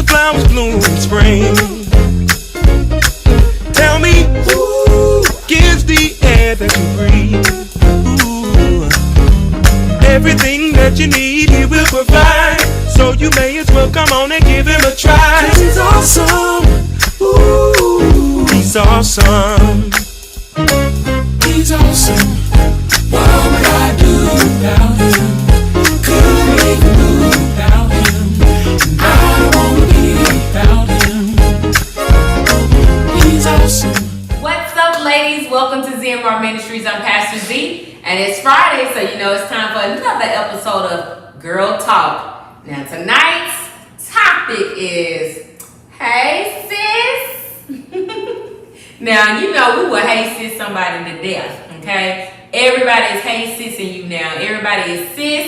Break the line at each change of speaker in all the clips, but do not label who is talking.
flowers bloom in spring. Tell me who gives the air that you breathe. Ooh. Everything that you need he will provide, so you may as well come on and give him a try. 'Cause he's awesome. Ooh, he's awesome. He's awesome. What would I do without him? Couldn't make a move without him. I don't wanna be without him. He's awesome.
What's up, ladies? Welcome to ZMR Ministries. I'm Pastor Z, and it's Friday, so you know it's time for another episode of Girl Talk. Now tonight's topic is, hey sis. Now you know we will hey sis somebody to death, okay? Everybody is hey sissing you now. Everybody is sis,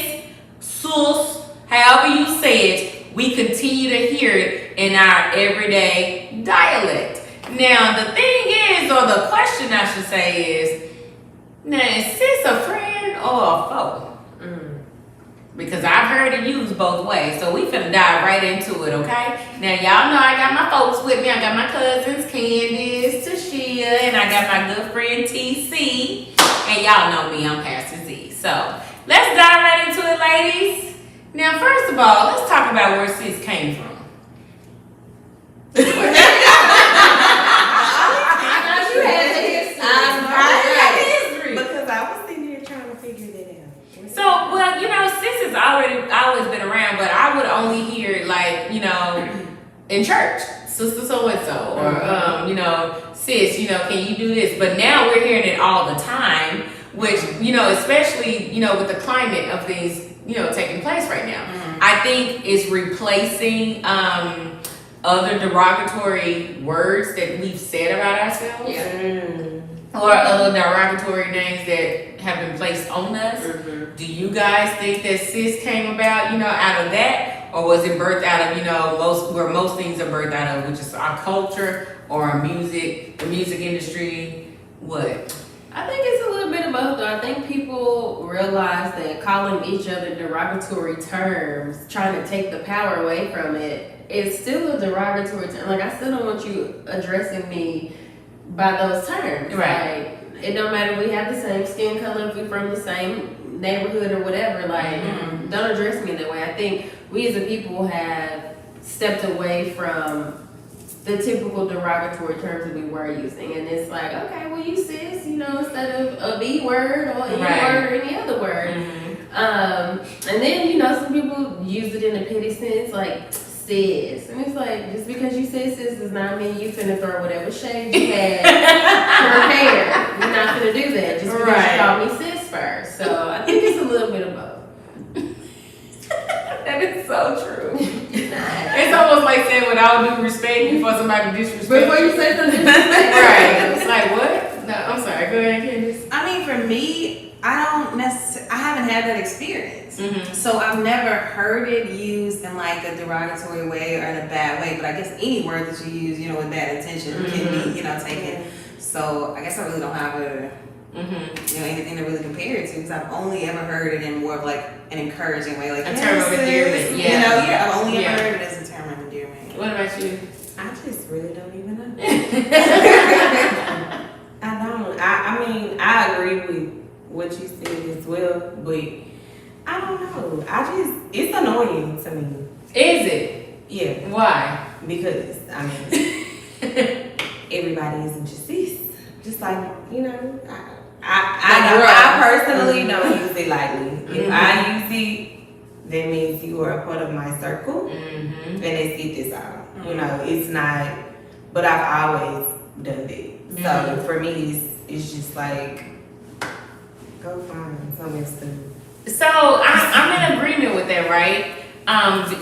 sus, however you say it. We continue to hear it in our everyday dialect. Now the thing is, or the question I should say is, now is sis a friend or a foe? Because I've heard it used both ways. So we finna dive right into it, okay? Now y'all know I got my folks with me. I got my cousins Candace, Tashea, and I got my good friend TC. And y'all know me, I'm Pastor Z. So let's dive right into it, ladies. Now first of all, let's talk about where sis came from. So, well, you know, sis has always been around, but I would only hear it like, you know, in church, sister so-and-so, or, you know, sis, you know, can you do this? But now we're hearing it all the time, which, you know, especially, you know, with the climate of things, you know, taking place right now, I think is replacing other derogatory words that we've said about ourselves. Or other derogatory names that have been placed on us. Do you guys think that sis came about, you know, out of that? Or was it birthed out of, you know, most things are birthed out of, which is our culture or our music, the music industry? What?
I think it's a little bit of both. I think people realize that calling each other derogatory terms, trying to take the power away from it, is still a derogatory term. Like, I still don't want you addressing me by those terms.
Right.
Like, it don't matter if we have the same skin color, if we're from the same neighborhood or whatever. Like, don't address me that way. I think we as a people have stepped away from the typical derogatory terms that we were using. And it's like, okay, well, you sis, you know, instead of a B word or any word or any other word. And then, you know, some people use it in a petty sense, like sis. And it's like, just because you said sis does not mean you finna throw whatever shade you had to her hair. You're not finna do that just because you called me sis first. So I think it's a little bit of both.
That is so true. It's almost like saying with all due respect before somebody disrespects.
Before you say something
right. It's like, what? No, I'm sorry. Go ahead, Candace.
I mean, for me, I haven't had that experience. So I've never heard it used in like a derogatory way or in a bad way. But I guess any word that you use, you know, with bad intention can be, you know, taken. So I guess I really don't have you know, anything to really compare it to, because I've only ever heard it in more of like an encouraging way, like
a term of endearment.
You know, I've only ever heard it as a term of endearment.
What about you?
I just really don't even know. I don't. I mean, I agree with what you said as well, but I don't know. It's annoying to me.
Is it?
Yeah.
Why?
Because, I mean, everybody isn't just this. Just like, you know, I personally don't use it lightly. If I use it, that means you are a part of my circle, and let's get this out. You know, it's not, but I've always done it. So for me, it's just like, go find something else to do.
So I'm in agreement with that, right?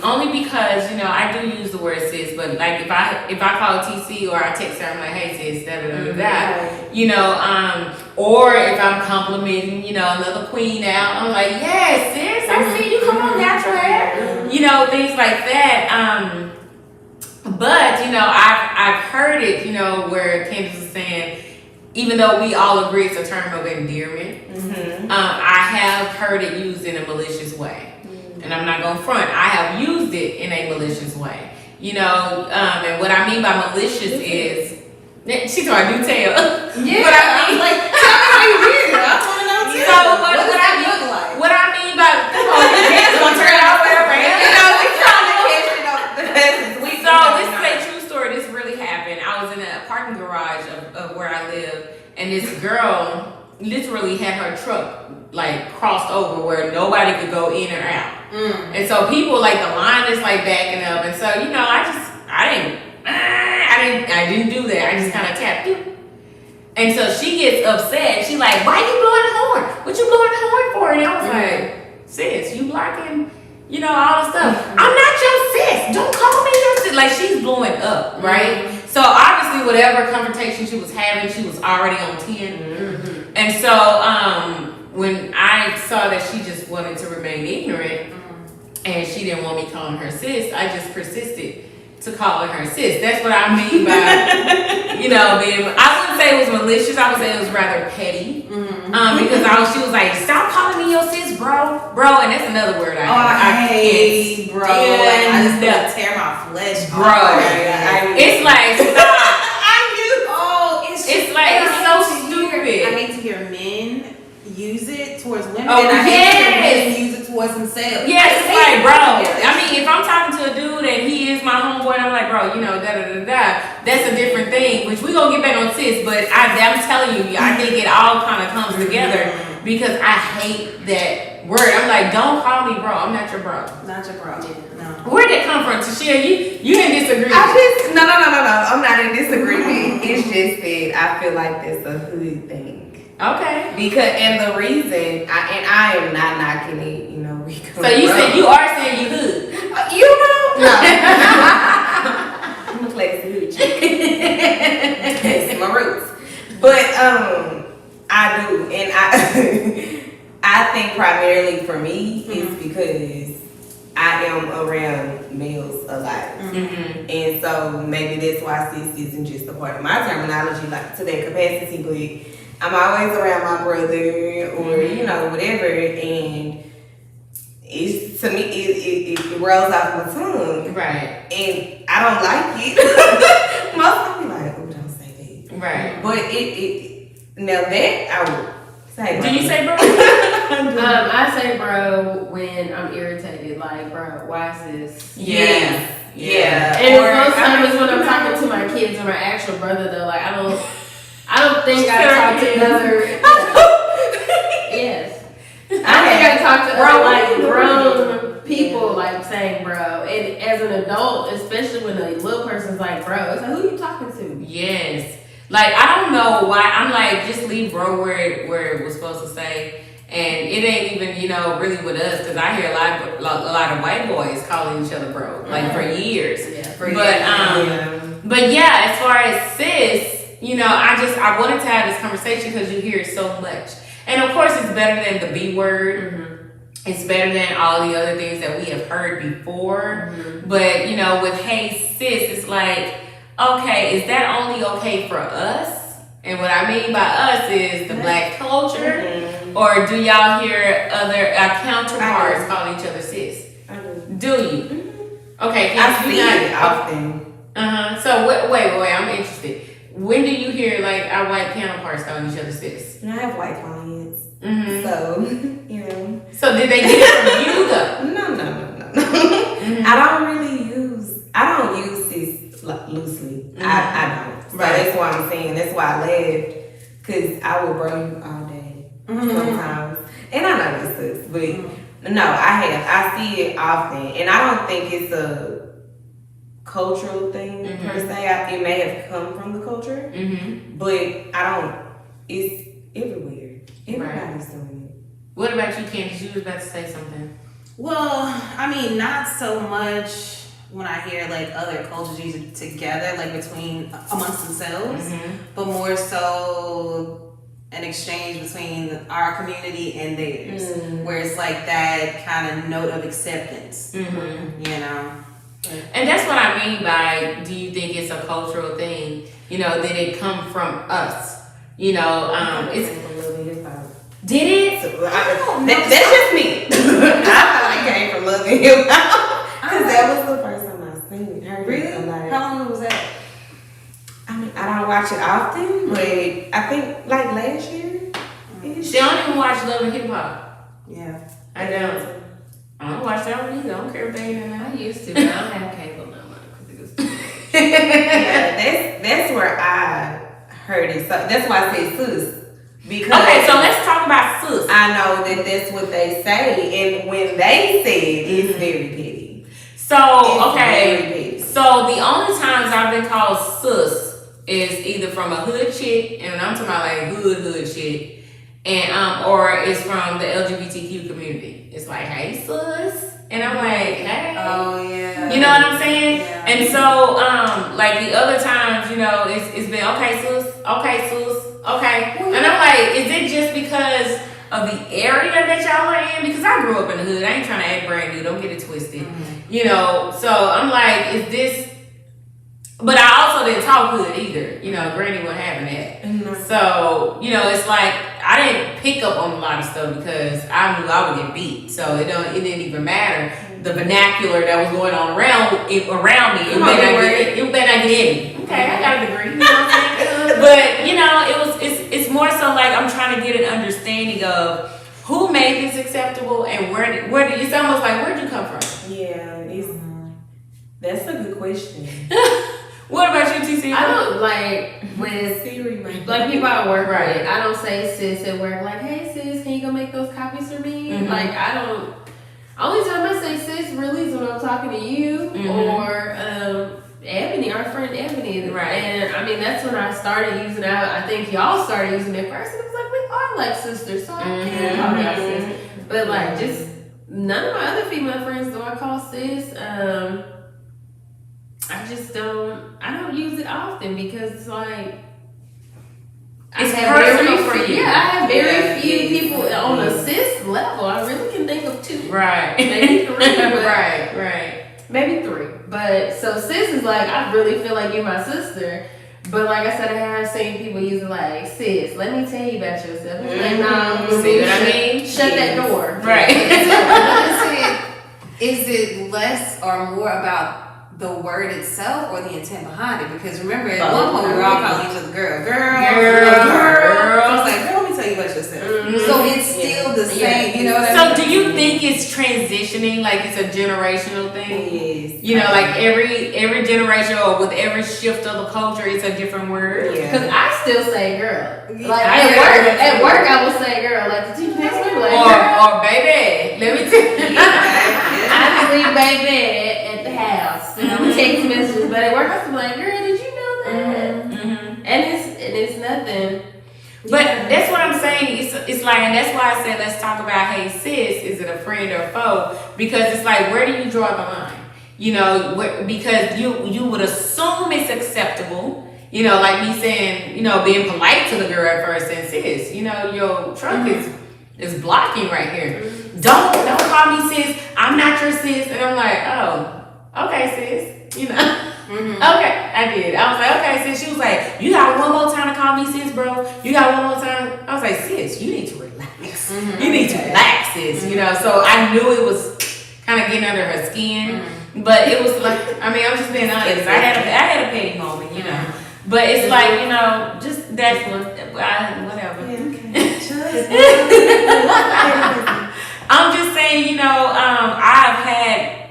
Only because, you know, I do use the word sis, but like if I call TC or I text her, I'm like, hey sis, that, you know, or if I'm complimenting, you know, another queen out, I'm like, yes, sis, I see you, come on, natural hair, you know, things like that. But you know, I've heard it, you know, where Candace is saying, even though we all agree it's a term of endearment, I have heard it used in a malicious way. And I'm not going to front. I have used it in a malicious way. you know, and what I mean by malicious is, she told I do tell.
Yeah,
What I mean,
like, tell me how you did it. I want to know too.
so
what does that look like?
what I mean by, gonna turn it all the way around.
You know, we trying to catch it up.
So this is a true story. This really happened. I was in a parking garage of where I live, and this girl literally had her truck like crossed over where nobody could go in or out. And so people like the line is like backing up, and so you know I didn't do that. I just kind of tapped it. And so she gets upset. She like, why you blowing the horn? What you blowing the horn for? And I was like, sis, you blocking, you know, all the stuff. I'm not your sis. Don't call me your sis. Like she's blowing up, right? So obviously whatever confrontation she was having, she was already on 10. And so when I saw that she just wanted to remain ignorant and she didn't want me calling her sis, I just persisted to calling her sis. That's what I mean by, you know, being, I wouldn't say it was malicious. I would say it was rather petty. Because she was like, stop calling me your sis, bro. And that's another word I
hate, bro. Like, I just want to tear my flesh off.
Bro. It's like, stop.
It's
like, it's so stupid.
I hate to hear men use it towards women.
Oh,
and I hate to hear
yes.
men use it towards themselves.
Yes, it's like, bro. I mean, if I'm talking to a dude and he is my homeboy, and I'm like, bro, you know, that's a different thing. Which we gonna get back on sis, but I'm telling you, I think it all kind of comes together because I hate that word. I'm like, don't call me bro. I'm not your bro.
Not your bro. No.
Where'd that come from, Tashea? You didn't disagree.
No. I'm not in disagreement. It's just that I feel like that's a hood thing.
Okay.
Because the reason I am not knocking it, you know.
So you said you are saying you hood.
You know? No. I'm a classy hood chick. It's my roots. But I do, and I think primarily for me is because I am around males a lot. And so maybe that's why sis isn't just a part of my terminology, like to that capacity, but I'm always around my brother or, you know, whatever, and it's, to me, it rolls off my tongue.
Right.
And I don't like it. Most people be like, oh, don't say that.
Right.
But now that I would say,
do you say bro?
I say bro when I'm irritated, like, bro, why is this?
Yeah.
And most times when I'm talking to my kids or my actual brother, though, like, I don't think I talk to other. Yes. I think I talk to other, like, grown people, like, saying bro. And as an adult, especially when a little person's like bro, it's like, who you talking to?
Yes. Like, I don't know why. I'm like, just leave bro where it was supposed to say. And it ain't even, you know, really with us, because I hear a lot of white boys calling each other bro, like, for years. But yeah, as far as sis, you know, I wanted to have this conversation because you hear it so much. And of course, it's better than the B word. It's better than all the other things that we have heard before. But, you know, with hey sis, it's like, okay, is that only okay for us? And what I mean by us is the black culture. Or do y'all hear other counterparts call each other sis? Do you? Okay,
I see it often.
So wait, I'm interested. When do you hear like our white counterparts calling each other sis?
I have white clients, so you know.
So did they get it from you though?
No. I don't use sis loosely. I don't. So that's why I'm saying. That's why I laughed, because I will bro you all day sometimes, and I know this sucks, but no, I see it often, and I don't think it's a cultural thing per se. It may have come from the culture, but it's everywhere. Everybody's doing it.
What about you, Candace? You was about to say something.
Well, I mean, not so much when I hear like other cultures use it together, like amongst themselves, but more so an exchange between our community and theirs, where it's like that kind of note of acceptance, you know.
And that's what I mean by, do you think it's a cultural thing? You know, did it come from us? You know, did it?
That's just me. I thought it came from Love and Hip Hop, because that was the first time I ain't heard
Really?
it a lot.
How long was that?
I mean, I don't watch it often, but I think like last year.
She don't even watch Love and Hip Hop.
Yeah.
I don't. I don't watch that one either. I don't care if they ain't in there.
I used to, but I don't have cable no more because it was.
Yeah, that's where I heard it. So that's why I say sis. Because
Okay, so let's talk about sis.
I know that that's what they say, and when they say it, it's very petty.
So,
It's very
okay.
petty.
So the only times I've been called sis is either from a hood chick, and I'm talking about like hood chick, and or it's from the LGBTQ community. It's like, hey sis, and I'm like, hey.
Oh yeah.
You know what I'm saying?
Yeah.
And so, like the other times, you know, it's been okay sis, okay. And I'm like, is it just because of the area that y'all are in? Because I grew up in the hood. I ain't trying to act brand new. Don't get it twisted.
Mm-hmm.
You know, so I'm like, is this? But I also didn't talk hood either. You know, Granny wasn't having that.
Mm-hmm.
So, you know, it's like I didn't pick up on a lot of stuff because I knew I would get beat. So it didn't even matter the vernacular that was going on around me. It better not get in me. Okay, I got a degree. You know what I'm saying? But you know, it's more so like I'm trying to get an understanding of who made this acceptable and where did it's almost like where'd you come from?
Yeah, that's a good question.
What about you, TC?
I don't like with
Siri,
like people I work
Right.
with. I don't say sis at work like, hey sis, can you go make those copies for me?
Mhm.
Like I don't. Only time I say sis really is when I'm talking to you or Ebony, our friend Ebony.
Right.
And I mean that's when I started using it. I think y'all started using it first. And it was like we are like sisters, so I can call y'all sis. But like just none of my other female friends do I call sis. I don't use it often because it's like
It's
I have
personal
very
for
few-
you.
Yeah, I have very
Yeah.
few people on a cis level. I really can think of two,
Right.
maybe three, but
right.
maybe three. But so sis is like I really feel like you're my sister. But like I said, I have seen people use it like sis. Let me tell you about yourself. It's like, no,
See what I mean?
Shut that door.
Right.
Is it less or more about the word itself or the intent behind it? Because remember, at one point we were all calling each other girl. I was like, girl, let me tell you about yourself. So it's still the same. You know what I mean?
So do you think it's transitioning, like it's a generational thing?
Yes.
You know, like every generation or with every shift of the culture, it's a different word.
Because
Yeah.
I still say girl. Like
I
at work I will say girl. Like the teacher next week, like
Or baby, let me tell you.
I just leave baby at the house. And I'm text messages, but at work I was like, girl, did you know that?
Mhm.
And it's nothing.
But that's what I'm saying. It's like, and that's why I said let's talk about, hey sis, is it a friend or foe? Because it's like, where do you draw the line? You know, because you would assume it's acceptable. You know, like me saying, you know, being polite to the girl at first and sis, you know, your trunk is blocking right here. Don't call me sis. I'm not your sis. And I'm like, oh, okay, sis. You know. Okay, I did. I was like, okay, sis. She was like, you got one more time to call me sis, bro. You got one more time. I was like, sis, you need to relax. You need to relax, sis. You know. So I knew it was kind of getting under her skin, but it was like, I mean, I'm just being honest. I had a petty moment, you know. But it's like, you know, just that's whatever. I'm just saying, you know, I've had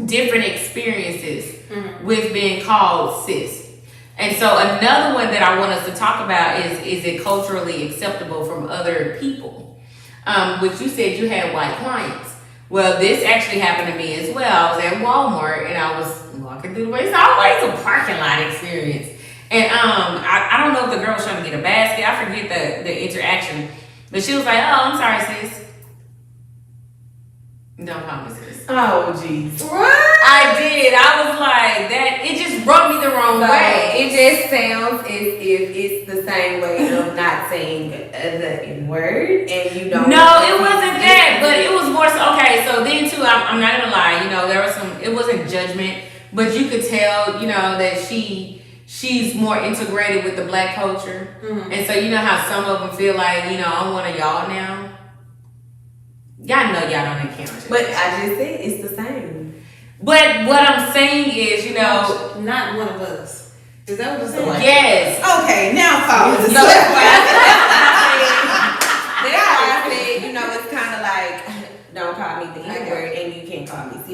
different experiences with being called sis. And so another one that I want us to talk about is it culturally acceptable from other people? Which you said you had white clients. Well, this actually happened to me as well. I was at Walmart and I was walking through the way. It's always a parking lot experience. And I don't know if the girl was trying to get a basket. I forget the interaction. But she was like, oh, I'm sorry, sis. Don't call me sis.
Oh, jeez.
I did. I was like, that. It just rubbed me the wrong way.
It just sounds as if it's the same way of not saying the N-word and you don't.
No, it wasn't that, but it was more so, okay, so then too, I'm not gonna lie, you know, there was it wasn't judgment, but you could tell, you know, that she's more integrated with the black culture. And so you know how some of them feel like, you know, I'm one of y'all now. Y'all know y'all don't encounter.
But I just said it's the same.
But what I'm saying is, you know,
not one of us. Is that what you're saying?
yes.
Okay, now follow.
So that's why I said, you know, it's kind of like, don't call me the N-word and you can't call me CC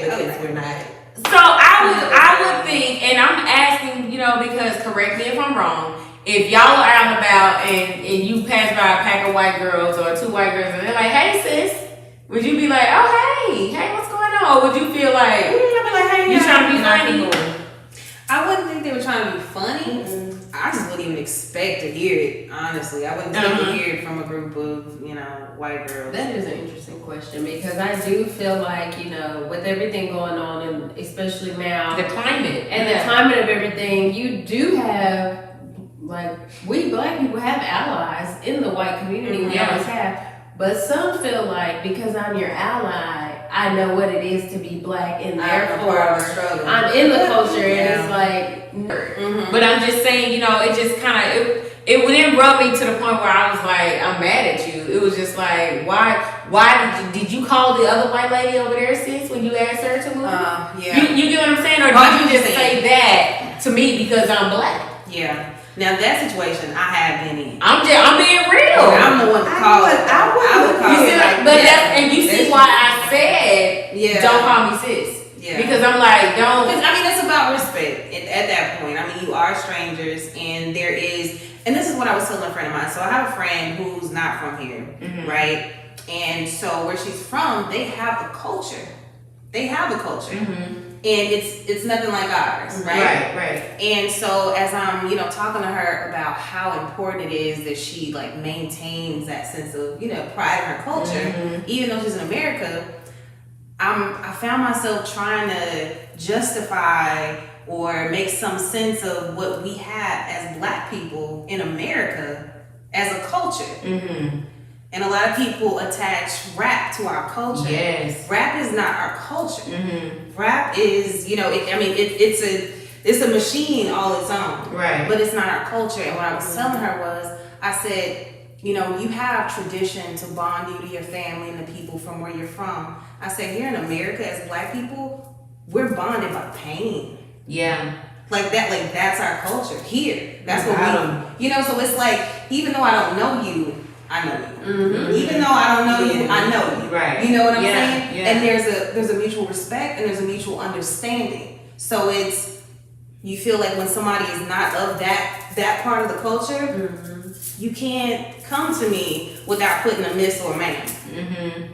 because we're not.
So I would think, and I'm asking, you know, because correct me if I'm wrong, if y'all are out and about and you pass by a pack of white girls or two white girls and they're like, hey sis, would you be like, oh hey, what's going on? Or would you feel like,
I'd be like, hey,
you trying to be funny?
I wouldn't think they were trying to be funny. I just wouldn't even expect to hear it, honestly. I wouldn't think to hear it from a group of, you know, white girls.
That is an interesting question because I do feel like, you know, with everything going on and especially now,
The climate.
and the climate of everything, you do have, like, we black people have allies in the white community, we always have. But some feel like because I'm your ally, I know what it is to be black, and therefore I'm in the culture, and it's like.
But I'm just saying, you know, it just kind of it wouldn't rub me to the point where I was like, I'm mad at you. It was just like, why did you call the other white lady over there, sis, when you asked her to move? You get what I'm saying, or did you just say that to me because I'm black?
Yeah. Now that situation I have been in.
I'm being real.
I'm the one to call it. I would call it.
And you see why I said don't call me sis. Yeah. Because I'm like, don't.
I mean, it's about respect at that point. I mean, you are strangers, and there is, and this is what I was telling a friend of mine. So I have a friend who's not from here, right? And so where she's from, they have a culture. And it's nothing like ours, right?
Right.
And so as I'm, you know, talking to her about how important it is that she like maintains that sense of, you know, pride in her culture, even though she's in America, I found myself trying to justify or make some sense of what we have as black people in America as a culture. And a lot of people attach rap to our culture.
Yes.
Rap is not our culture. Rap is, you know, it's a machine all its own.
Right.
But it's not our culture. And what I was telling her was, I said, you know, you have tradition to bond you to your family and the people from where you're from. I said, here in America as black people, we're bonded by pain.
Yeah.
Like that's our culture here. That's what we, you know, so it's like, even though I don't know you, I know you. Even though I don't know you, I know you.
Right.
You know what I'm saying?
Yeah.
And there's a mutual respect and there's a mutual understanding. So you feel like when somebody is not of that part of the culture, you can't come to me without putting a miss or a ma'am.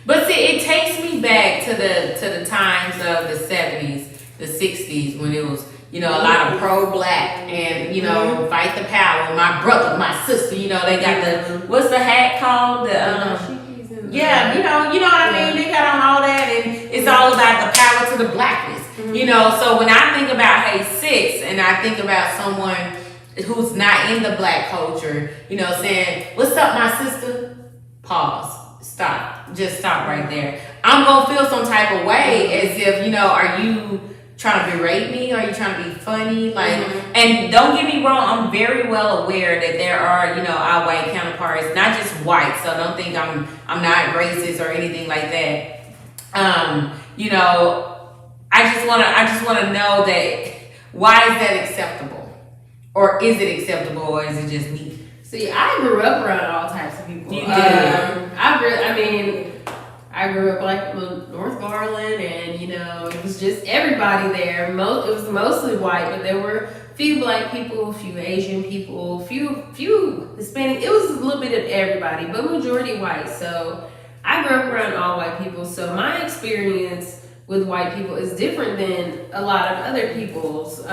But see, it takes me back to the times of the 70s, the 60s, when it was, you know, a lot of pro-black and, you know, fight the power. My brother, my sister, you know, they got the, what's the hat called? Yeah, you know what I mean? They got on all that, and it's all about the power to the blackness. You know, so when I think about Hey Sis, and I think about someone who's not in the black culture, you know, saying, what's up, my sister? Pause. Stop. Just stop right there. I'm going to feel some type of way as if, you know, are you trying to berate me? Are you trying to be funny? Like, and don't get me wrong, I'm very well aware that there are, you know, our white counterparts, not just white, so don't think I'm not racist or anything like that. You know, I just want to know that why is that acceptable? Or is it acceptable, or is it just me?
See, I grew up around all types of people.
You did.
I grew up like North Garland, and you know, it was just everybody there. It was mostly white, but there were a few black people, a few Asian people, few Hispanic. It was a little bit of everybody, but majority white. So I grew up around all white people. So my experience with white people is different than a lot of other people's.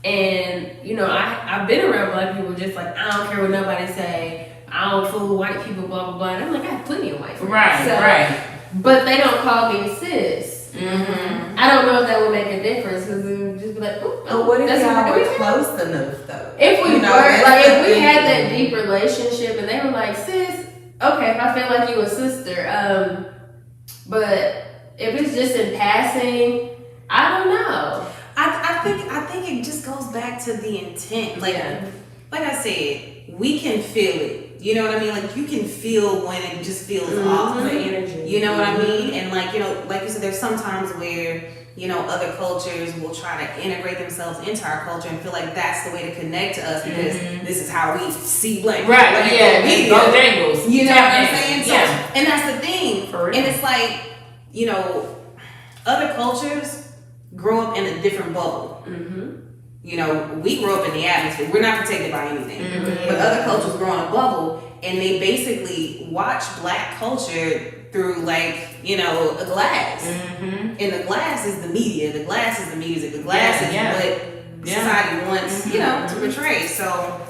And you know, I've been around black people just like, I don't care what nobody say, I don't fool white people, blah blah blah. And I'm like, I have plenty of white friends.
Right.
But they don't call me sis. I don't know if that would make a difference, because it would just be like,
oh, what if y'all were close enough though?
If we if we had that deep relationship and they were like, sis, okay, if I feel like you a sister, but if it's just in passing, I don't know.
I think it just goes back to the intent. Like I said, we can feel it. You know what I mean? Like, you can feel when it just feels off.
The energy.
You know what I mean? And like, you know, like you said, there's some times where, you know, other cultures will try to integrate themselves into our culture and feel like that's the way to connect to us because this is how we see black people.
Right,
Like,
yeah, go jangles.
you know what I'm saying? So,
Yeah.
and that's the thing.
For real.
And it's like, you know, other cultures grow up in a different bubble. You know, we grow up in the atmosphere. We're not protected by anything. But other cultures grow in a bubble and they basically watch black culture through, like, you know, a glass. And the glass is the media, the glass is the music, the glass is what society wants, you know, to portray. So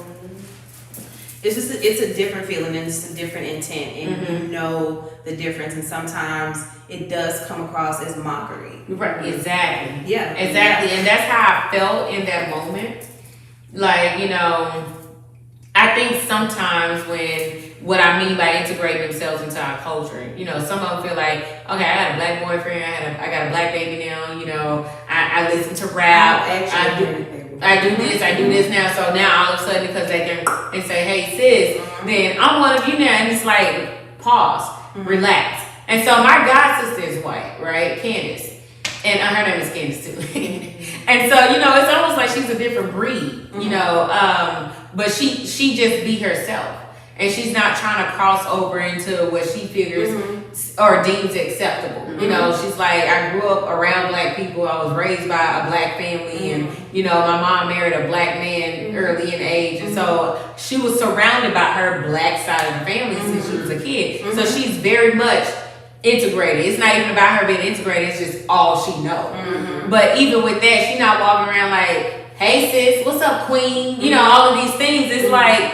it's just it's a different feeling and it's a different intent, and you know the difference. And sometimes it does come across as mockery.
Right, exactly.
Yeah,
exactly. And that's how I felt in that moment. Like, you know, I think sometimes what I mean by integrating themselves into our culture, you know, some of them feel like, okay, I got a black boyfriend, I got a black baby now, you know, I listen to rap, I do this now. So now all of a sudden, because they can and say, hey sis, then I'm one of you now, and it's like, pause, relax. And so my god sister is white, right, Candace, and her name is Candace too. And so, you know, it's almost like she's a different breed, you know, but she just be herself. And she's not trying to cross over into what she figures or deems acceptable. You know, she's like, I grew up around black people. I was raised by a black family. And, you know, my mom married a black man early in age. And so she was surrounded by her black side of the family since she was a kid. So she's very much integrated. It's not even about her being integrated. It's just all she knows. But even with that, she's not walking around like, hey sis, what's up queen? You know, all of these things. It's like,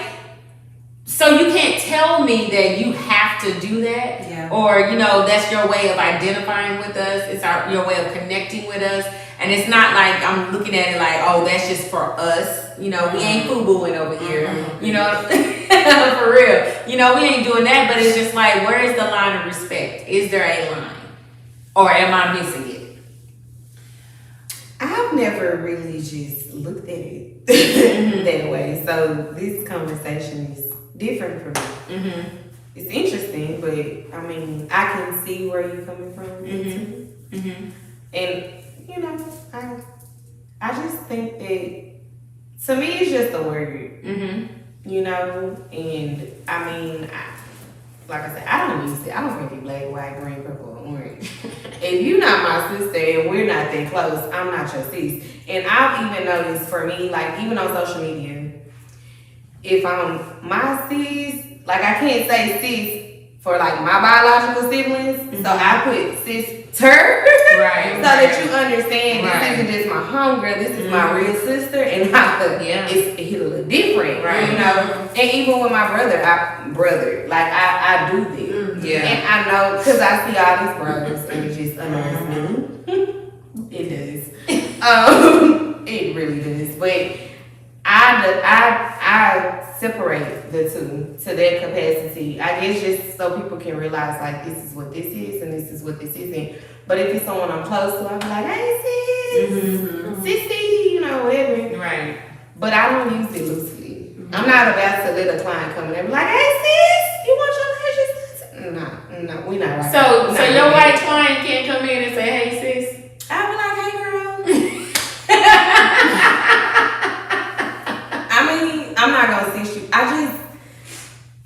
so you can't tell me that you have to do that, or you know that's your way of identifying with us. It's your way of connecting with us, and it's not like I'm looking at it like, oh, that's just for us. You know, we ain't FUBUing over here. You know, for real. You know, we ain't doing that. But it's just like, where is the line of respect? Is there a line, or am I missing it?
I've never really just looked at it that way. So this conversation is different for me. It's interesting, but I mean, I can see where you're coming from. And you know, I just think that to me it's just a word. You know, and I mean, like I said, I don't use it. I don't think black, white, green, purple, or orange. If you're not my sister and we're not that close, I'm not your sis. And I've even noticed for me, like even on social media, if I'm my sis, like I can't say sis for like my biological siblings, so I put sister,
right?
So that you understand this isn't just my homegirl, this is my real sister, and it hit a little different, right? You know, and even with my brother, I do this, and I know because I see all these brothers, and it just annoys me. It does, it really does, but I separate the two to that capacity. I guess just so people can realize like this is what this is and this is what this isn't. But if it's someone I'm close to, I'll be like, hey sis, sissy, you know, whatever.
Right.
But I don't use it loosely. I'm not about to let a client come in and be like, hey sis, you want your lashes? No, we're not right.
So your white client can't come in and say, hey sis?
I'll be like, hey girl. I mean, I'm not gonna see you. I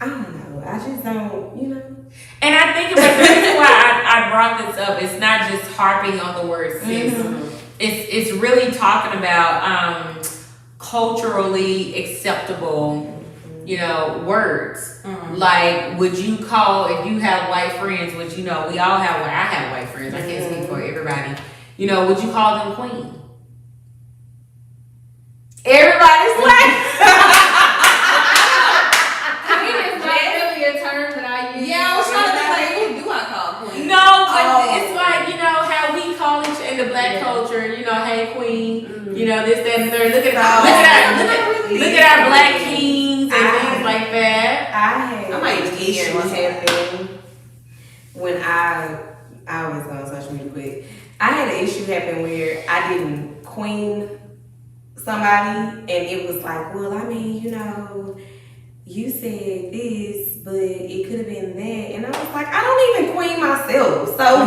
don't know. I just don't, you know.
And I think about the reason why I brought this up, it's not just harping on the word sis. It's really talking about culturally acceptable, you know, words. Like, would you call, if you have white friends, which, you know, we all have, I have white friends, I can't speak for everybody, you know, would you call them queen? Everybody's like,
Queen is not really a term that I use.
Yeah, I was trying to think like, who do I call queen?
no, but it's like, you know, how we call each in the black culture, you know, hey queen, you know, this, that, and the third. Look at our black kings and things like that.
I
might
had issues happen when I always go on social media quick. I had an issue happen where I didn't queen somebody, and it was like, well, I mean, you know, you said this, but it could have been that. And I was like, I don't even queen myself. So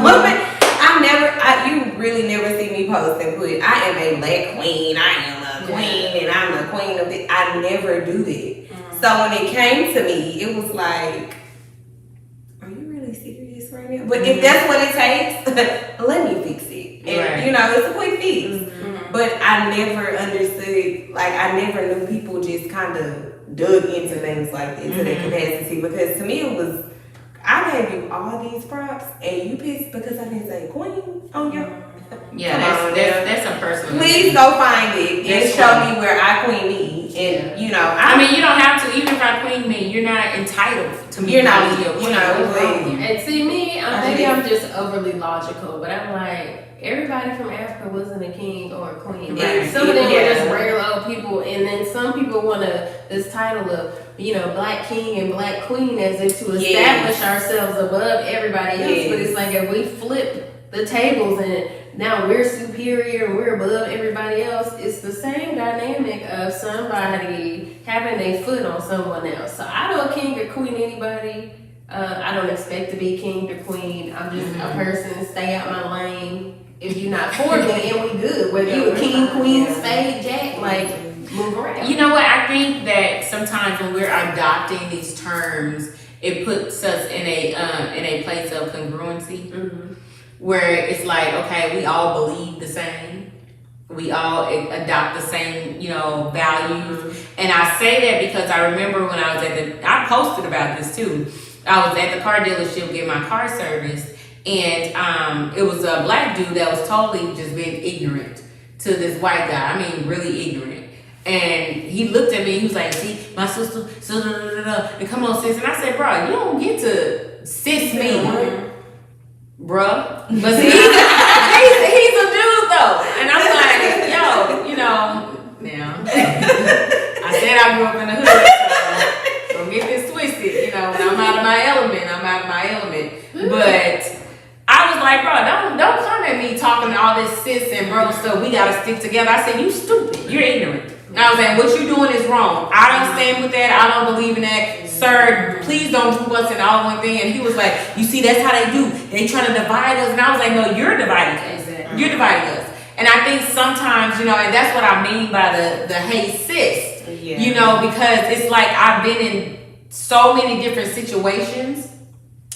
you really never see me post and put, I am a black queen, I am a queen, and I'm the queen of this. I never do that. So when it came to me, it was like, are you really serious right now? But if that's what it takes, let me fix it. And you know, it's a quick fix. But I never understood, like I never knew people just kind of dug into things like that to their capacity, because to me it was, I gave you all these props and you pissed because I didn't say queen on your.
Yeah, that's a personal.
Please go find it and show me where I queen me, and you know.
I mean, you don't have to. Even if I queen me, you're not entitled to me.
You're not.
You know.
And see me, maybe I'm just overly logical, but I'm like, everybody from Africa wasn't a king or a queen. Right. Some of them were just regular old people, and then some people want this title of, you know, black king and black queen as if to establish ourselves above everybody else. But it's like if we flip the tables and now we're superior and we're above everybody else, it's the same dynamic of somebody having a foot on someone else. So I don't king or queen anybody. I don't expect to be king or queen. I'm just a person, stay out my lane. If you're not for me, and we good. Whether you a king, queen, spade, jack, like, move around.
You know what? I think that sometimes when we're adopting these terms, it puts us in a place of congruency, where it's like, okay, we all believe the same. We all adopt the same, you know, values. And I say that because I remember when I was I posted about this too. I was at the car dealership getting my car serviced, and it was a black dude that was totally just being ignorant to this white guy. I mean, really ignorant. And he looked at me, he was like, see, my sister, and come on, sis. And I said, bro, you don't get to sis me, bruh. But see, he's a dude though. And I'm like, yo, you know, now, I said I grew up in the hood, so don't get this twisted. You know, when I'm out of my element, I'm out of my element. But I was like, bro, don't come at me talking all this sis and bro stuff. We gotta stick together. I said, you stupid. You're ignorant. And I was like, what you doing is wrong. I don't stand with that. I don't believe in that. Sir, please don't group us in all one thing. And he was like, you see, that's how they do. They trying to divide us. And I was like, no, you're dividing us. You're dividing us. And I think sometimes, you know, and that's what I mean by the hey sis. You know, because it's like I've been in so many different situations.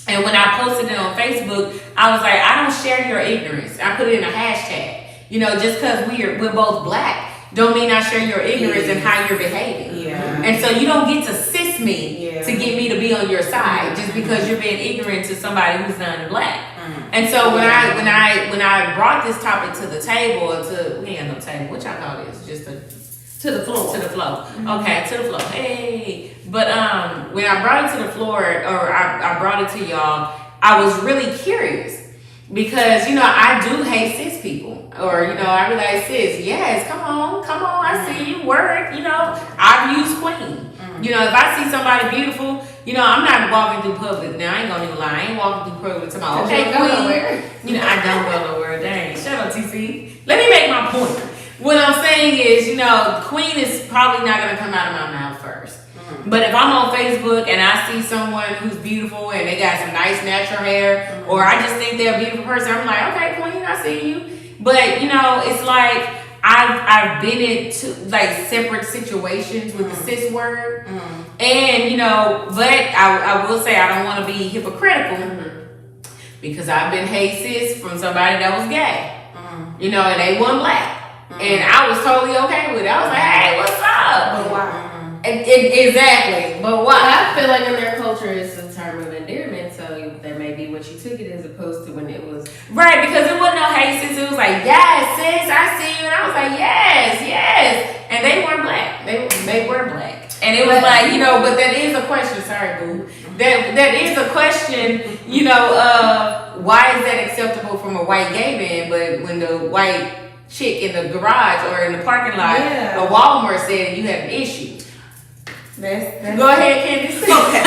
And when I posted it on Facebook, I was like, I don't share your ignorance. I put it in a hashtag. You know, just because we're both black, don't mean I share your ignorance and how you're behaving. And so you don't get to sis me to get me to be on your side just because you're being ignorant to somebody who's non-black. And so when I brought this topic to the table, we ain't got no table. What y'all call this? Just to the floor. To the floor. Okay, to the floor. Hey. But when I brought it to the floor, or I brought it to y'all, I was really curious. Because, you know, I do hate cis people. Or, you know, I be like, sis, yes, come on, I see you work. You know, I've used queen. You know, if I see somebody beautiful, you know, I'm not walking through public. Now, I ain't gonna even lie. I ain't walking through public to my okay, queen. You know, I don't go nowhere. Dang, shut up, TC. Let me make my point. What I'm saying is, you know, queen is probably not gonna come out of my mouth first. But if I'm on Facebook and I see someone who's beautiful and they got some nice natural hair, or I just think they're a beautiful person, I'm like, okay, queen, I see you. But, you know, it's like I've been into like separate situations with the cis word. And, you know, but I will say I don't want to be hypocritical because I've been hey sis from somebody that was gay. You know, and they wasn't black. And I was totally okay with it. I was like, hey, what's up?
But why?
Exactly, but why?
I feel like in their culture it's a term of endearment, so that may be what you took it as opposed to when it was
right, because it wasn't no hey sis. It was like, yes sis, I see you, and I was like, yes, and they weren't black. They were black, and it was like, you know, but that is a question. Sorry, boo. That is a question. You know, why is that acceptable from a white gay man, but when the white chick in the garage or in the parking lot of Walmart said you have an issue?
That's
Go ahead, Candace. Okay.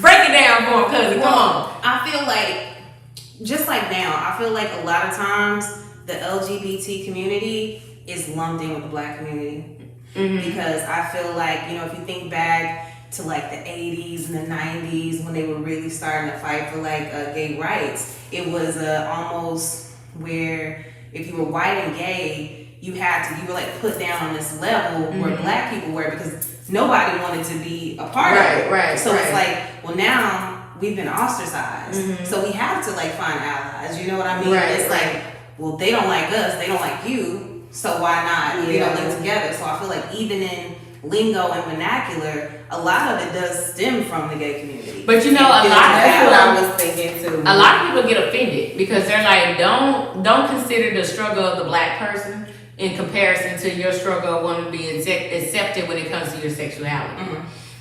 Break it down for him, cousin. Come on.
I feel like, just like now, I feel like a lot of times the LGBT community is lumped in with the black community. because I feel like, you know, if you think back to like the 80s and the 90s when they were really starting to fight for like gay rights, it was almost where if you were white and gay, you were like put down on this level where black people were, because nobody wanted to be a part of it.
Right.
So it's like, well, now we've been ostracized, so we have to like find allies. You know what I mean? It's like, well, they don't like us, they don't like you, so why not, you know, link together? So I feel like even in lingo and vernacular, a lot of it does stem from the gay community.
But you know,
that's what I was thinking too.
A lot of people get offended because they're like, don't consider the struggle of the black person in comparison to your struggle of wanting to be accepted when it comes to your sexuality.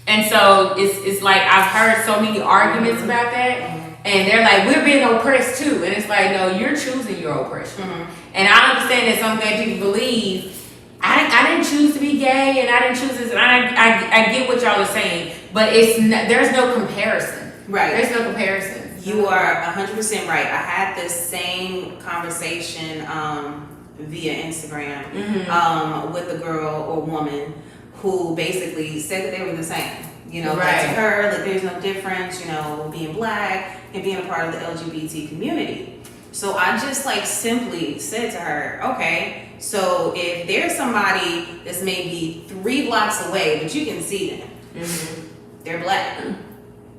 And so it's like, I've heard so many arguments about that. And they're like, we're being oppressed too. And it's like, no, you're choosing your oppression. And I understand that some gay people believe, I didn't choose to be gay and I didn't choose this. And I get what y'all are saying, but there's no comparison.
Right.
There's no comparison.
You are 100% right. I had this same conversation via Instagram with a girl or woman who basically said that they were the same. You know, like to her, like there's no difference, you know, being black and being a part of the LGBT community. So I just like simply said to her, okay, so if there's somebody that's maybe 3 blocks away, but you can see them, they're black.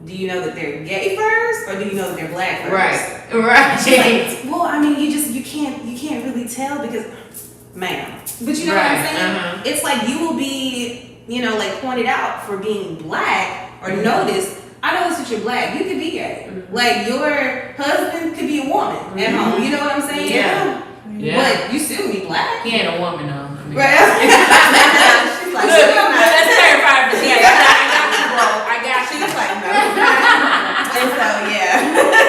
Do you know that they're gay first, or do you know that they're black first?
Right.
She's like, well, I mean, you can't really tell because, ma'am. But you know what I'm saying? It's like you will be, you know, like pointed out for being black or noticed. I noticed that you're black. You could be gay. Like your husband could be a woman at home. You know what I'm saying?
Yeah.
But you still be black.
He ain't a woman though. I mean,
Right. She's like,
let's clarify for I got you.
She's like, no. And so yeah.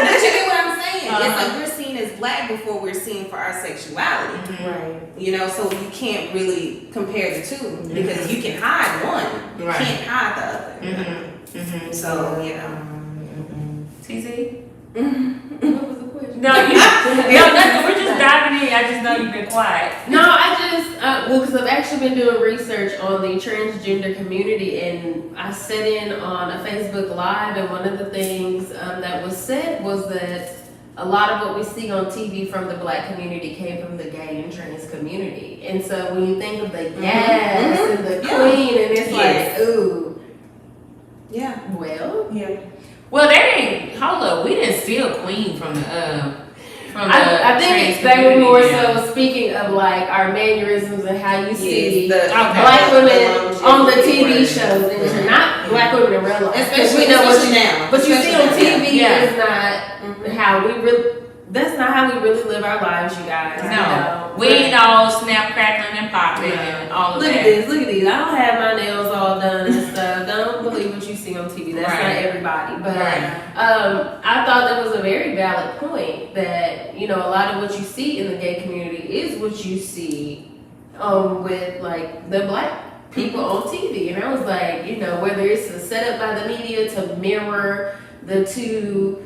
But you get what I'm saying? It's like we're seen as black before we're seen for our sexuality.
Right.
You know, so you can't really compare the two because you can hide one. You can't hide the other. So, you know.
TZ?
What was the question?
No, nothing. We're just diving in. I just know you've been quiet.
No, I just, well, because I've actually been doing research on the transgender community, and I sat in on a Facebook Live, and one of the things that was said was that a lot of what we see on TV from the black community came from the gay and trans community. And so when you think of the gas and the queen, and it's like, ooh.
Yeah.
Well.
Yeah.
Well, they didn't. Hold up, we didn't steal Queen from the.
I think they were more so speaking of like our mannerisms and how you see black women on the TV shows, and not black women in real life.
Especially now.
But you see on TV is not how we really. That's not how we really live our lives, you guys.
No,
you know?
we ain't all snap, crackling, and popping and all of
Look
that.
at this. Look at these. I don't have my nails all done and stuff. Don't believe what you see on TV. That's not everybody. But I thought that was a very valid point. That you know, a lot of what you see in the gay community is what you see with like the black people on TV. And I was like, you know, whether it's a setup by the media to mirror the two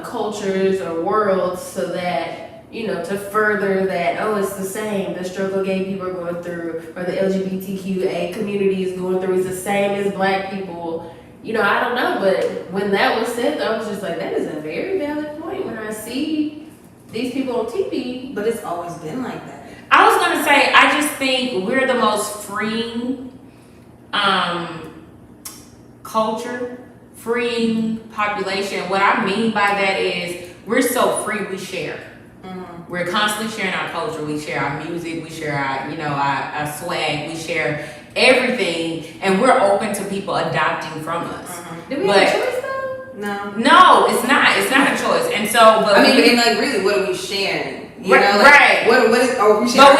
cultures or worlds, so that you know, to further that, oh, it's the same, the struggle gay people are going through or the LGBTQA community is going through is the same as black people. You know, I don't know, but when that was said, I was just like, that is a very valid point when I see these people on TV.
But it's always been like that.
I was gonna say, I just think we're the most freeing culture, freeing population. What I mean by that is we're so free, we share. We're constantly sharing our culture. We share our music. We share our, you know, our swag. We share everything, and we're open to people adopting from us.
Do we have a choice though?
No, it's not. It's not a choice. And so, but
I mean, and like, really, what are we sharing? You know, like,
right.
What is? Oh, we sharing.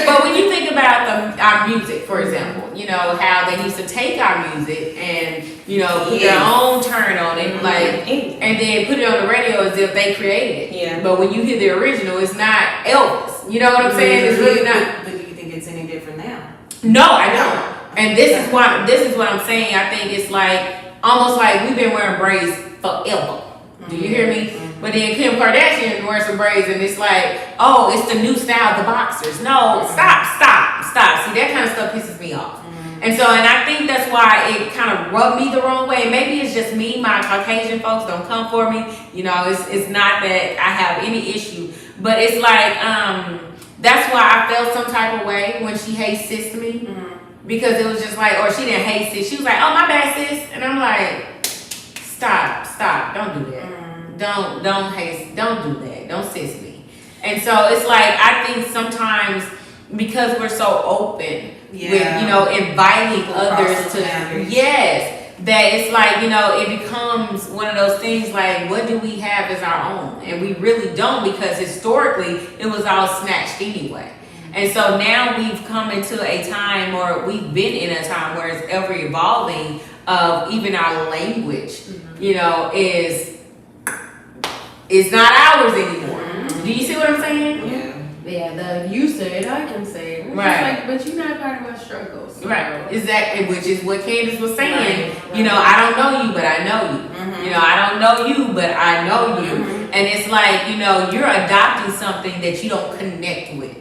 But when you think about our music, for example, you know how they used to take our music and you know put their own turn on it, like, and then put it on the radio as if they created it. Yeah. But when you hear the original, it's not Elvis. You know what I'm saying? It's really not.
But do you think it's any different now?
No, I don't. And this is what I'm saying. I think it's like almost like we've been wearing braids forever. Do you hear me? But then Kim Kardashian wears some braids and it's like, oh, it's the new style, the boxers. No, stop. See, that kind of stuff pisses me off. And I think that's why it kind of rubbed me the wrong way. Maybe it's just me, my Caucasian folks don't come for me. You know, it's not that I have any issue, but it's like, that's why I felt some type of way when she hates sis to me. Because it was just like, or she didn't hate sis. She was like, oh, my bad, sis. And I'm like, stop, don't do that. Don't do that. Don't sis me. And so it's like, I think sometimes because we're so open with, you know, inviting others to, that it's like, you know, it becomes one of those things like, what do we have as our own? And we really don't, because historically it was all snatched anyway. And so now we've come into a time, or we've been in a time where it's ever evolving of even our language, you know, is not ours anymore. Do you see what I'm saying?
Yeah, the you say it, I can say it. It's
right.
Like, but you're not part of my struggle. So.
Right. Exactly. Which is what Candace was saying. Right. You know, I don't know you, but I know you. You know, I don't know you, but I know you. And it's like, you know, you're adopting something that you don't connect with.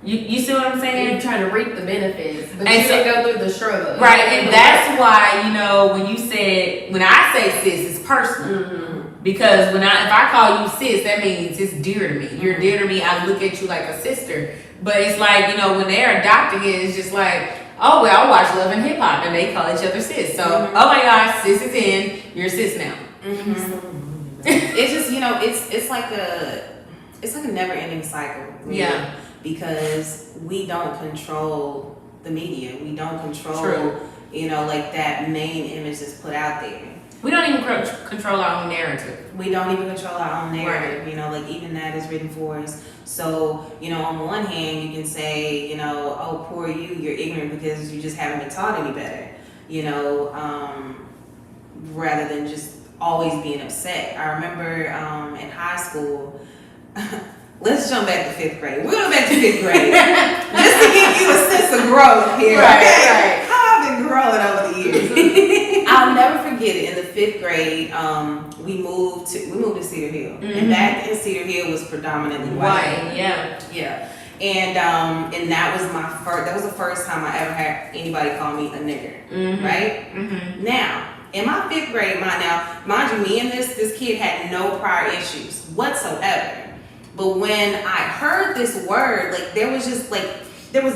You see what I'm saying?
You're trying to reap the benefits, but
and
you didn't go through the struggle.
Right, and that's why, you know, when I say sis, it's personal. Because if I call you sis, that means it's dear to me. You're dear to me. I look at you like a sister. But it's like, you know, when they're adopting it, it's just like, oh, well, I watch Love and Hip Hop, and they call each other sis. So, oh my gosh, sis is in. You're sis now.
It's just, you know, it's like a never-ending cycle. Really,
yeah.
Because we don't control the media. We don't control, you know, like that main image that's put out there.
We don't even control our own narrative.
We don't even control our own narrative. Right. You know, like even that is written for us. So, you know, on one hand, you can say, you know, oh, poor you, you're ignorant because you just haven't been taught any better. You know, rather than just always being upset. I remember in high school. Let's jump back to 5th grade. We're going back to 5th grade. Just to give you a sense of growth here. Right. How I've been growing over the years. I'll never forget it. In the 5th grade, we moved to Cedar Hill. And back then Cedar Hill was predominantly white. Yeah. And that was the first time I ever had anybody call me a nigger. Right? Now, in my 5th grade, mind you, me and this kid had no prior issues whatsoever. But when I heard this word, like there was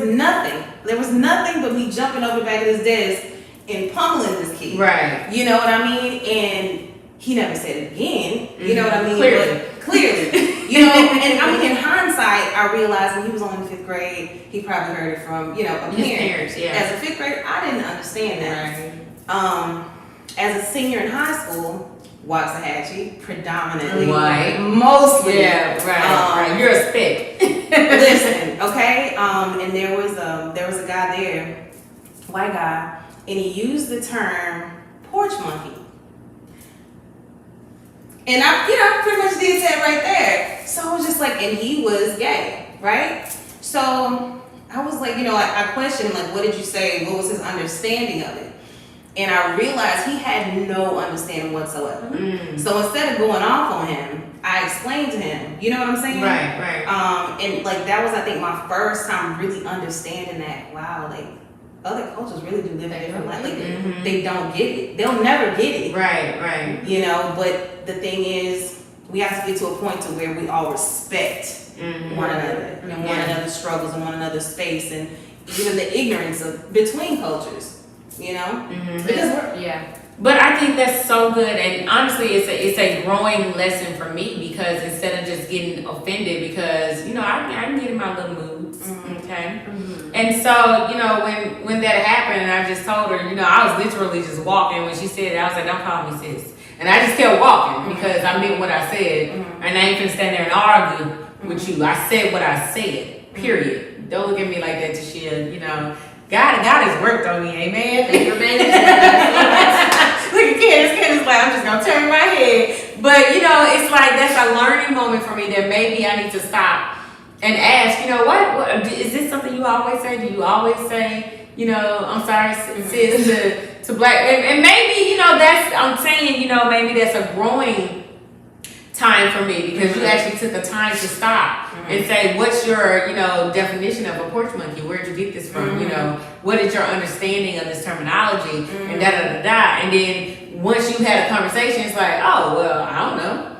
nothing but me jumping over the back of his desk and pummeling this kid. Right. You know what I mean? And he never said it again. You know what I mean? Clearly. You know, and I mean, in hindsight, I realized when he was only in 5th grade, he probably heard it from, you know, a parent. Yeah. As a 5th grader, I didn't understand that. Right. As a senior in high school, Waxahachie, predominantly white, mostly. Yeah, right. You're a spick. Listen, okay. And there was a guy there, white guy, and he used the term porch monkey. And I pretty much did that right there. So I was just like, and he was gay, right? So I was like, you know, I questioned him, like, what did you say? What was his understanding of it? And I realized he had no understanding whatsoever. So instead of going off on him, I explained to him. You know what I'm saying? Right. And like that was, I think, my first time really understanding that. Wow, like other cultures really do live a different life. Like they don't get it. They'll never get it. Right. You know, but the thing is, we have to get to a point to where we all respect one another and one another's struggles and one another's space and even the ignorance of between cultures. You know, because
But I think that's so good, and honestly, it's a growing lesson for me because instead of just getting offended, because you know I can get in my little moods, okay, and so you know when that happened, and I just told her, you know, I was literally just walking when she said it. I was like, don't call me sis, and I just kept walking because I meant what I said, and I ain't gonna stand there and argue with you. I said what I said. Period. Don't look at me like that, Tashea. You know. God has worked on me, amen. Thank you, Look at Candace like, I'm just gonna turn my head. But you know, it's like that's a learning moment for me that maybe I need to stop and ask, you know, what is this something you always say? Do you always say, you know, I'm sorry, sis, to black and maybe, you know, that's I'm saying, you know, maybe that's a growing time for me because you actually took the time to stop and say, what's your, definition of a porch monkey? Where'd you get this from? What is your understanding of this terminology? And da-da-da-da. And then once you had a conversation, it's like, oh, well, I don't know.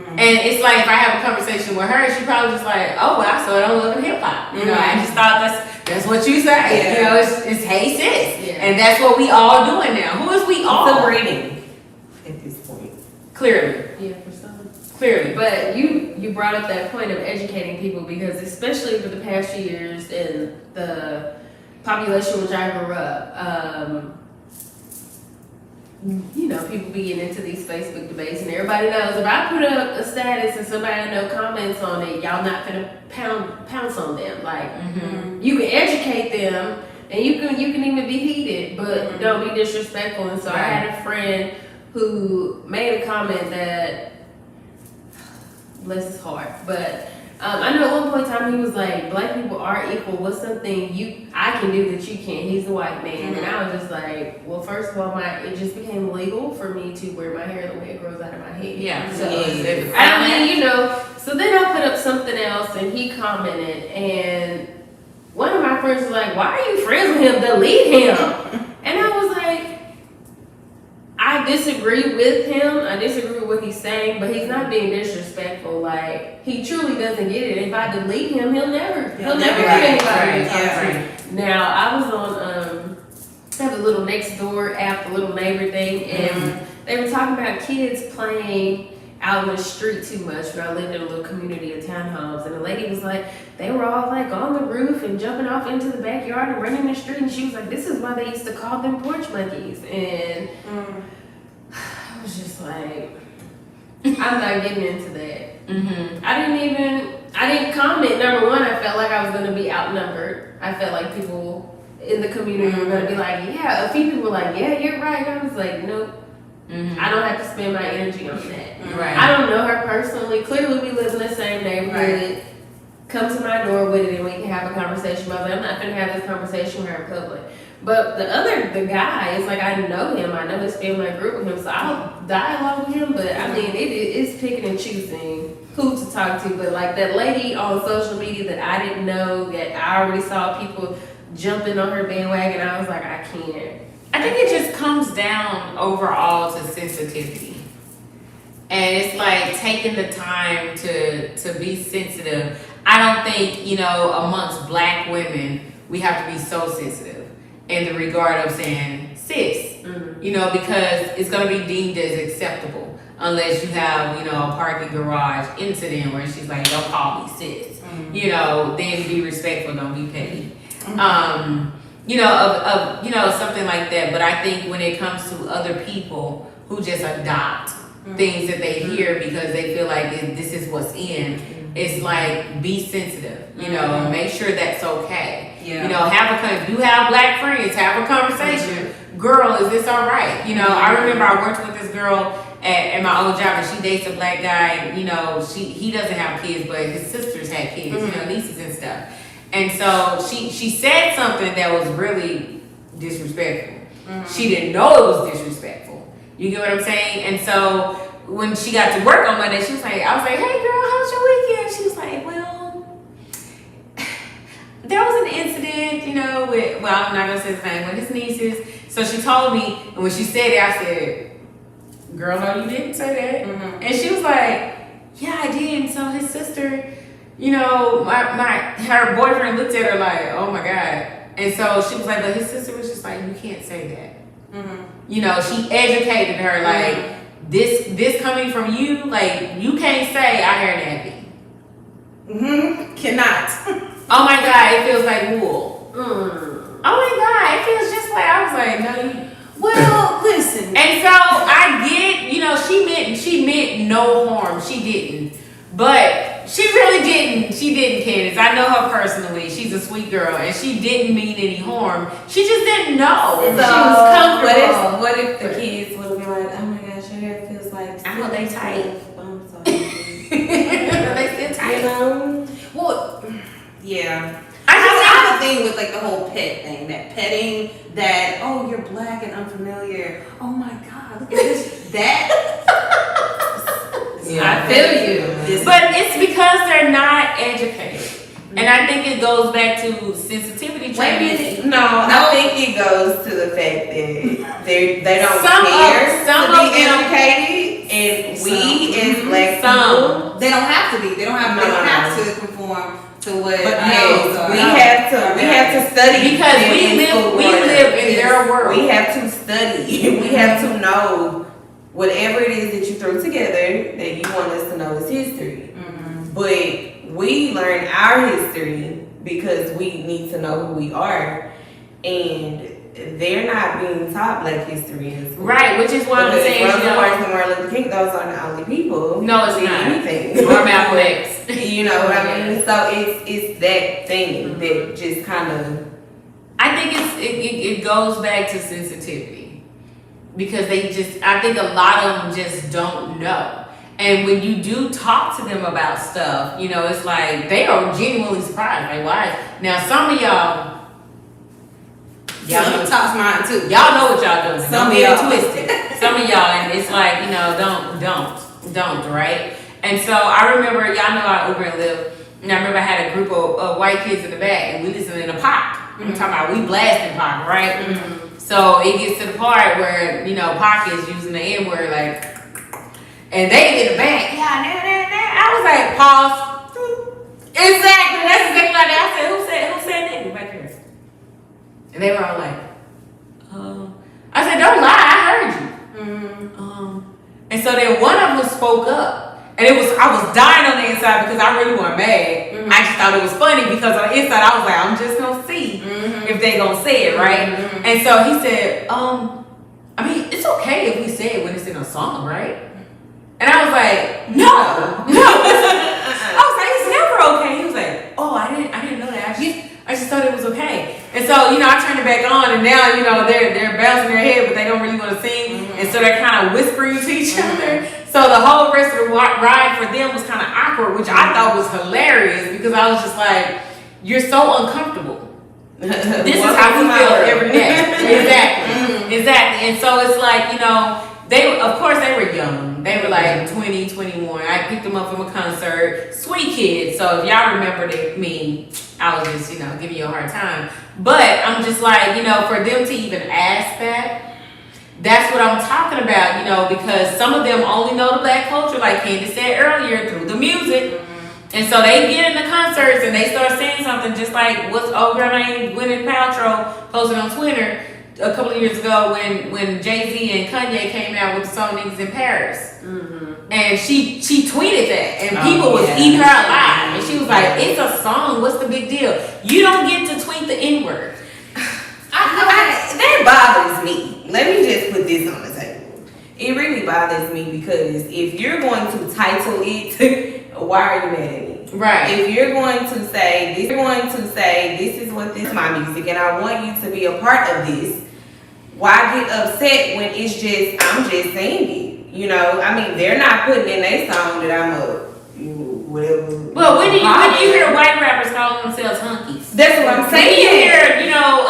And it's like, if I have a conversation with her, she probably just like, oh, well, I saw it on Love and Hip Hop. I just thought that's what you say.
Yeah.
It's hey sis. Yeah. And that's what we all doing now. Who is we all?
It's a breeding at this point.
Clearly.
Yeah, for some.
Clearly.
But you brought up that point of educating people because especially over the past few years in the population which I grew up, people be getting into these Facebook debates and everybody knows if I put up a status and somebody had no comments on it, y'all not gonna pounce on them. Like you can educate them and you can even be heated, but don't be disrespectful. And so I had a friend who made a comment that bless his heart, but I know at one point in time he was like, black people are equal. What's something I can do that you can't? He's a white man. And I was just like, well, first of all, it just became legal for me to wear my hair the way it grows out of my head.
Yeah.
So, so then I put up something else and he commented and one of my friends was like, why are you friends with him? Delete him. And I was like, I disagree with him. I disagree with what he's saying, but he's not being disrespectful. Like, he truly doesn't get it. If I delete him, he'll never get anybody to talk to. Now, I was on, I have a little next door app, a little neighbor thing, and they were talking about kids playing out in the street too much when I lived in a little community of townhomes. And the lady was like, they were all like on the roof and jumping off into the backyard and running the street. And she was like, this is why they used to call them porch monkeys. And I was just like, I'm not getting into that. I didn't comment. Number one, I felt like I was going to be outnumbered. I felt like people in the community were going to be like, yeah. A few people were like, yeah, you're right. And I was like, nope. I don't have to spend my energy on that.
Right.
I don't know her personally. Clearly, we live in the same neighborhood. Right. Come to my door with it and we can have a conversation about it. I'm not going to have this conversation with her in public. But the guy, is like, I know him. I know his family. I grew up with him. So I'll dialogue with him. But I mean, it's picking and choosing who to talk to. But like that lady on social media that I didn't know, that I already saw people jumping on her bandwagon, I was like, I can't.
I think it just comes down overall to sensitivity. And it's like taking the time to be sensitive. I don't think, amongst black women, we have to be so sensitive in the regard of saying sis, because it's going to be deemed as acceptable unless you have, a parking garage incident where she's like, don't call me sis. Then be respectful, don't be petty. Something like that. But I think when it comes to other people who just adopt things that they hear because they feel like this is what's in, it's like, be sensitive, make sure that's okay. If you have black friends, have a conversation. Girl, is this all right? I remember I worked with this girl at my old job and she dates a black guy. He doesn't have kids, but his sisters had kids, nieces and stuff. And so she said something that was really disrespectful. She didn't know it was disrespectful. You get what I'm saying? And so when she got to work on Monday, I was like, hey girl, how's your weekend? She was like, well, there was an incident, I'm not gonna say his name, with his nieces. So she told me, and when she said it, I said, girl, no, you didn't say that. And she was like, yeah, I did. And so his sister, her boyfriend looked at her like, oh my God. And so she was like, but his sister was just like, you can't say that. She educated her like, this coming from you, like, you can't say I hair nappy.
Cannot.
Oh my God, it feels like wool. Oh my God, it feels just like, I was like, no,
well, listen.
And so I get, she meant no harm. She didn't. But she really didn't. She didn't, Candace. I know her personally. She's a sweet girl, and she didn't mean any harm. She just didn't know.
So,
she was comfortable.
What if the kids would be like, oh my gosh, your hair feels like...
I know they tight.
I'm sorry.
They still tight.
Well, yeah. I have a thing with like the whole pet thing, that petting, that, oh, you're black and unfamiliar. Oh my God, look at this. That.
I feel you.
But it's because they're not educated. And I think it goes back to sensitivity training.
No, I think it goes to the fact that they don't care to be educated, and we as black people,
they don't have to be. They don't have to conform to what.
But we have to study
because we live in their world.
We have to study. We have to know whatever it is that you threw together that you want us to know is history. But we learn our history because we need to know who we are, and they're not being taught black history in school.
Right, which is what I'm saying.
Rosa Parks and Martin Luther King, those aren't the only people.
No, it's not.
Anything.
Or Malcolm X.
You know what I mean? So it's that thing that just kind of.
I think it goes back to sensitivity because I think a lot of them just don't know. And when you do talk to them about stuff, you know, it's like they are genuinely surprised. Like, why? Now, some of y'all
talks mine too.
Y'all know what y'all doing.
Some
Don't
of
get
y'all.
it twisted. Some of y'all, and it's like, you know, don't, right? And so I remember, y'all know I Uber and Lyft, and I remember I had a group of white kids in the back, and we listening to Pac. I'm talking about we blasting Pac, right? So it gets to the part where, you know, Pac is using the N-word, like, and they in the back, yeah, I was like, pause. Exactly, that's exactly like that. I said, who said that? Back here. And they were all like, I said, don't lie, I heard you. And so then one of them spoke up. And I was dying on the inside because I really wasn't mad. I just thought it was funny because on the inside I was like, I'm just gonna see if they gonna say it, right? And so he said, I mean, it's okay if we say it when it's in a song, right? And I was like, no. I was like, it's never okay. He was like, oh, I didn't know that. I just thought it was okay. And so, you know, I turned it back on, and now, you know, they're bouncing their head, but they don't really want to sing, and so they're kind of whispering to each other. So the whole rest of the ride for them was kind of awkward, which I thought was hilarious because I was just like, you're so uncomfortable. This is how we feel every day. Exactly. And so it's like, you know, of course they were young. They were like 20, 21. I picked them up from a concert. Sweet kids. So if y'all remember me, I was just, you know, giving you a hard time. But I'm just like, you know, for them to even ask that's what I'm talking about, you know, because some of them only know the black culture, like Candace said earlier, through the music. And so they get in the concerts and they start saying something just like what's old girl named Gwyneth Paltrow posted on Twitter a couple of years ago when Jay-Z and Kanye came out with the song Niggas in Paris. And she tweeted that and people was eating her alive. And she was like, it's a song, what's the big deal? You don't get to tweet the N-word.
That bothers me. Let me just put this on the table. It really bothers me because if you're going to title it, why are you mad at me?
Right.
If you're going to say this is what this is my music and I want you to be a part of this, why get upset when I'm just saying it? You know, I mean, they're not putting in their song that I'm whatever.
Well, when do you hear white rappers calling themselves hunkies?
That's what I'm saying.
When you hear, you know,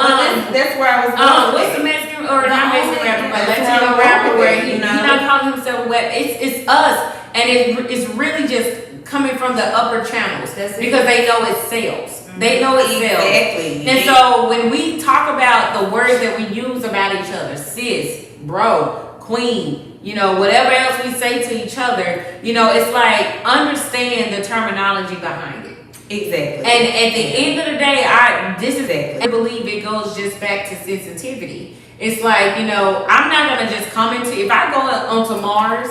that's where I was
what's the Mexican or not Mexican rapper, but Latino rapper where he not calling himself wet. It's us, and it's really just coming from the upper channels because they know it sells. They know it sells.
Exactly.
And so when we talk about the words that we use about each other, sis, bro, queen, you know, whatever else we say to each other, you know, it's like understand the terminology behind it.
Exactly.
And at the end of the day, I believe it goes just back to sensitivity. It's like, you know, I'm not gonna just come into if I go onto Mars,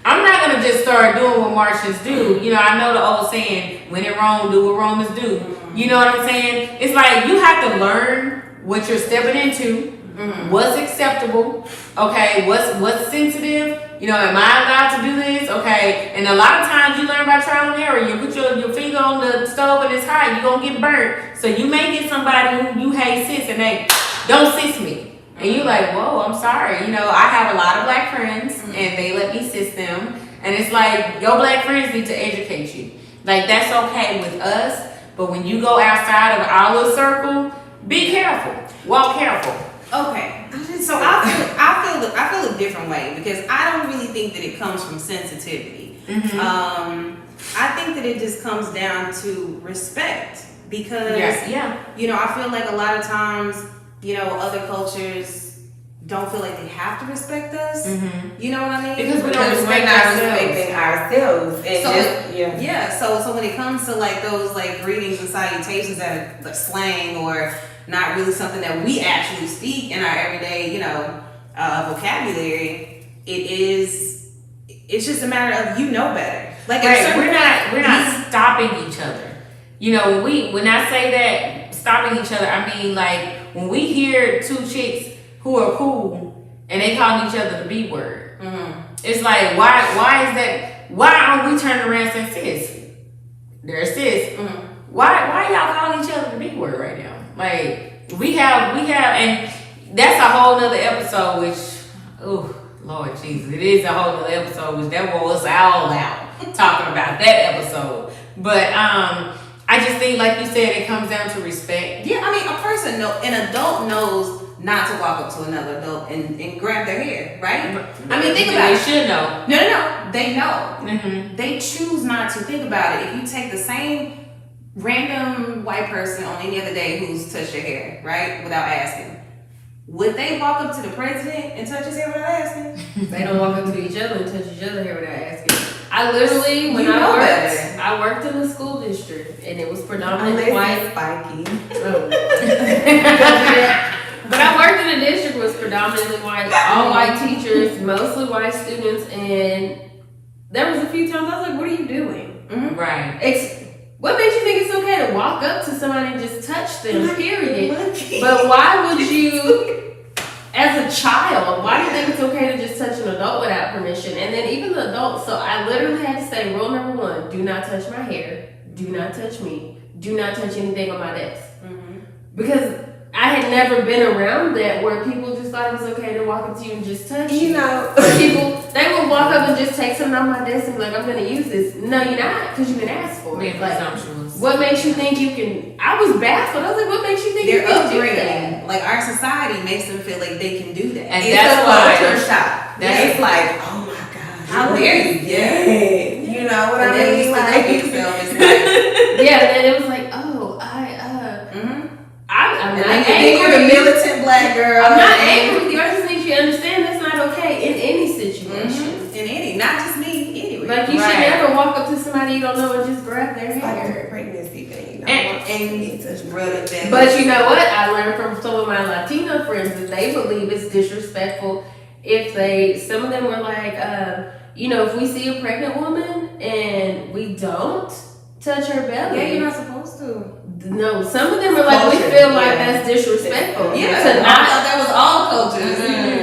I'm not gonna just start doing what Martians do. You know, I know the old saying, when in Rome, do what Romans do. You know what I'm saying? It's like you have to learn what you're stepping into. What's acceptable? Okay, what's sensitive? You know, am I allowed to do this? Okay, and a lot of times you learn by trial and error. You put your finger on the stove and it's hot, you're gonna get burnt. So you may get somebody who you hate sis and they don't sis me. And you're like, whoa, I'm sorry. You know, I have a lot of black friends and they let me sis them. And it's like, your black friends need to educate you. Like, that's okay with us. But when you go outside of our little circle, be careful. Walk careful.
Okay, so I feel a different way because I don't really think that it comes from sensitivity. I think that it just comes down to respect because, you know, I feel like a lot of times, you know, other cultures don't feel like they have to respect us. You know what I mean?
Because we're not respecting
ourselves. And
so when it comes to like those like greetings and salutations that are slang or not really something that we actually speak in our everyday, you know, vocabulary, it's just a matter of you know better. Like
we're not stopping each other. You know, when I say that stopping each other, I mean like when we hear two chicks who are cool and they call each other the B word. It's like why is that? Why aren't we turning around and saying sis? There's sis. Why y'all calling each other the B word right now? Like we have, and that's a whole nother episode. Which, oh Lord Jesus, it is a whole nother episode. Which that wore us all out talking about that episode. But I just think, like you said, it comes down to respect.
Yeah, I mean, an adult knows not to walk up to another adult and grab their hair, right? I mean, think about it.
They should know.
No. They know. They choose not to. Think about it. If you take the same random white person on any other day who's touched your hair, right, without asking, would they walk up to the president and touch his hair without asking?
They don't walk up to each other and touch each other hair without asking. I literally, when I worked in the school district, and it was predominantly white.
Spiky.
But I worked in a district was predominantly white, all white teachers, mostly white students, and there was a few times I was like, "What are you doing?"
Right.
What makes you think it's okay to walk up to somebody and just touch them? Period. But why would you, as a child, why do you think it's okay to just touch an adult without permission? And then even the adults. So I literally had to say, rule number 1: do not touch my hair. Do not touch me. Do not touch anything on my desk. Because I had never been around that where people just thought it was okay to walk up to you and just touch you.
You know,
people, they would walk up and just take something off my desk and be like, I'm going to use this. No, you're not, because you didn't ask for it. What makes you think you can? I was baffled. I was like, what makes you think
they're
you can do
upgrading?
that?
Like our society makes them feel like they can do that.
And
it's
that's
a
why
culture shock. It's like, oh my God,
how dare you?
Yeah. You know what I mean?
Yeah, and then it was like, I'm not angry.
You're the militant black girl.
I'm not angry with you. I just need you to understand that's not okay in any situation.
In any, not just me, anyway.
Like you should never walk up to somebody you don't know and just grab their hair.
Like a pregnancy thing.
And but you know what? I learned from some of my Latino friends that they believe it's disrespectful if some of them were like, you know, if we see a pregnant woman and we don't touch her belly.
Yeah, you're not supposed to.
No, some of them are like, we feel like that's disrespectful.
Yeah, I thought that was all cultures.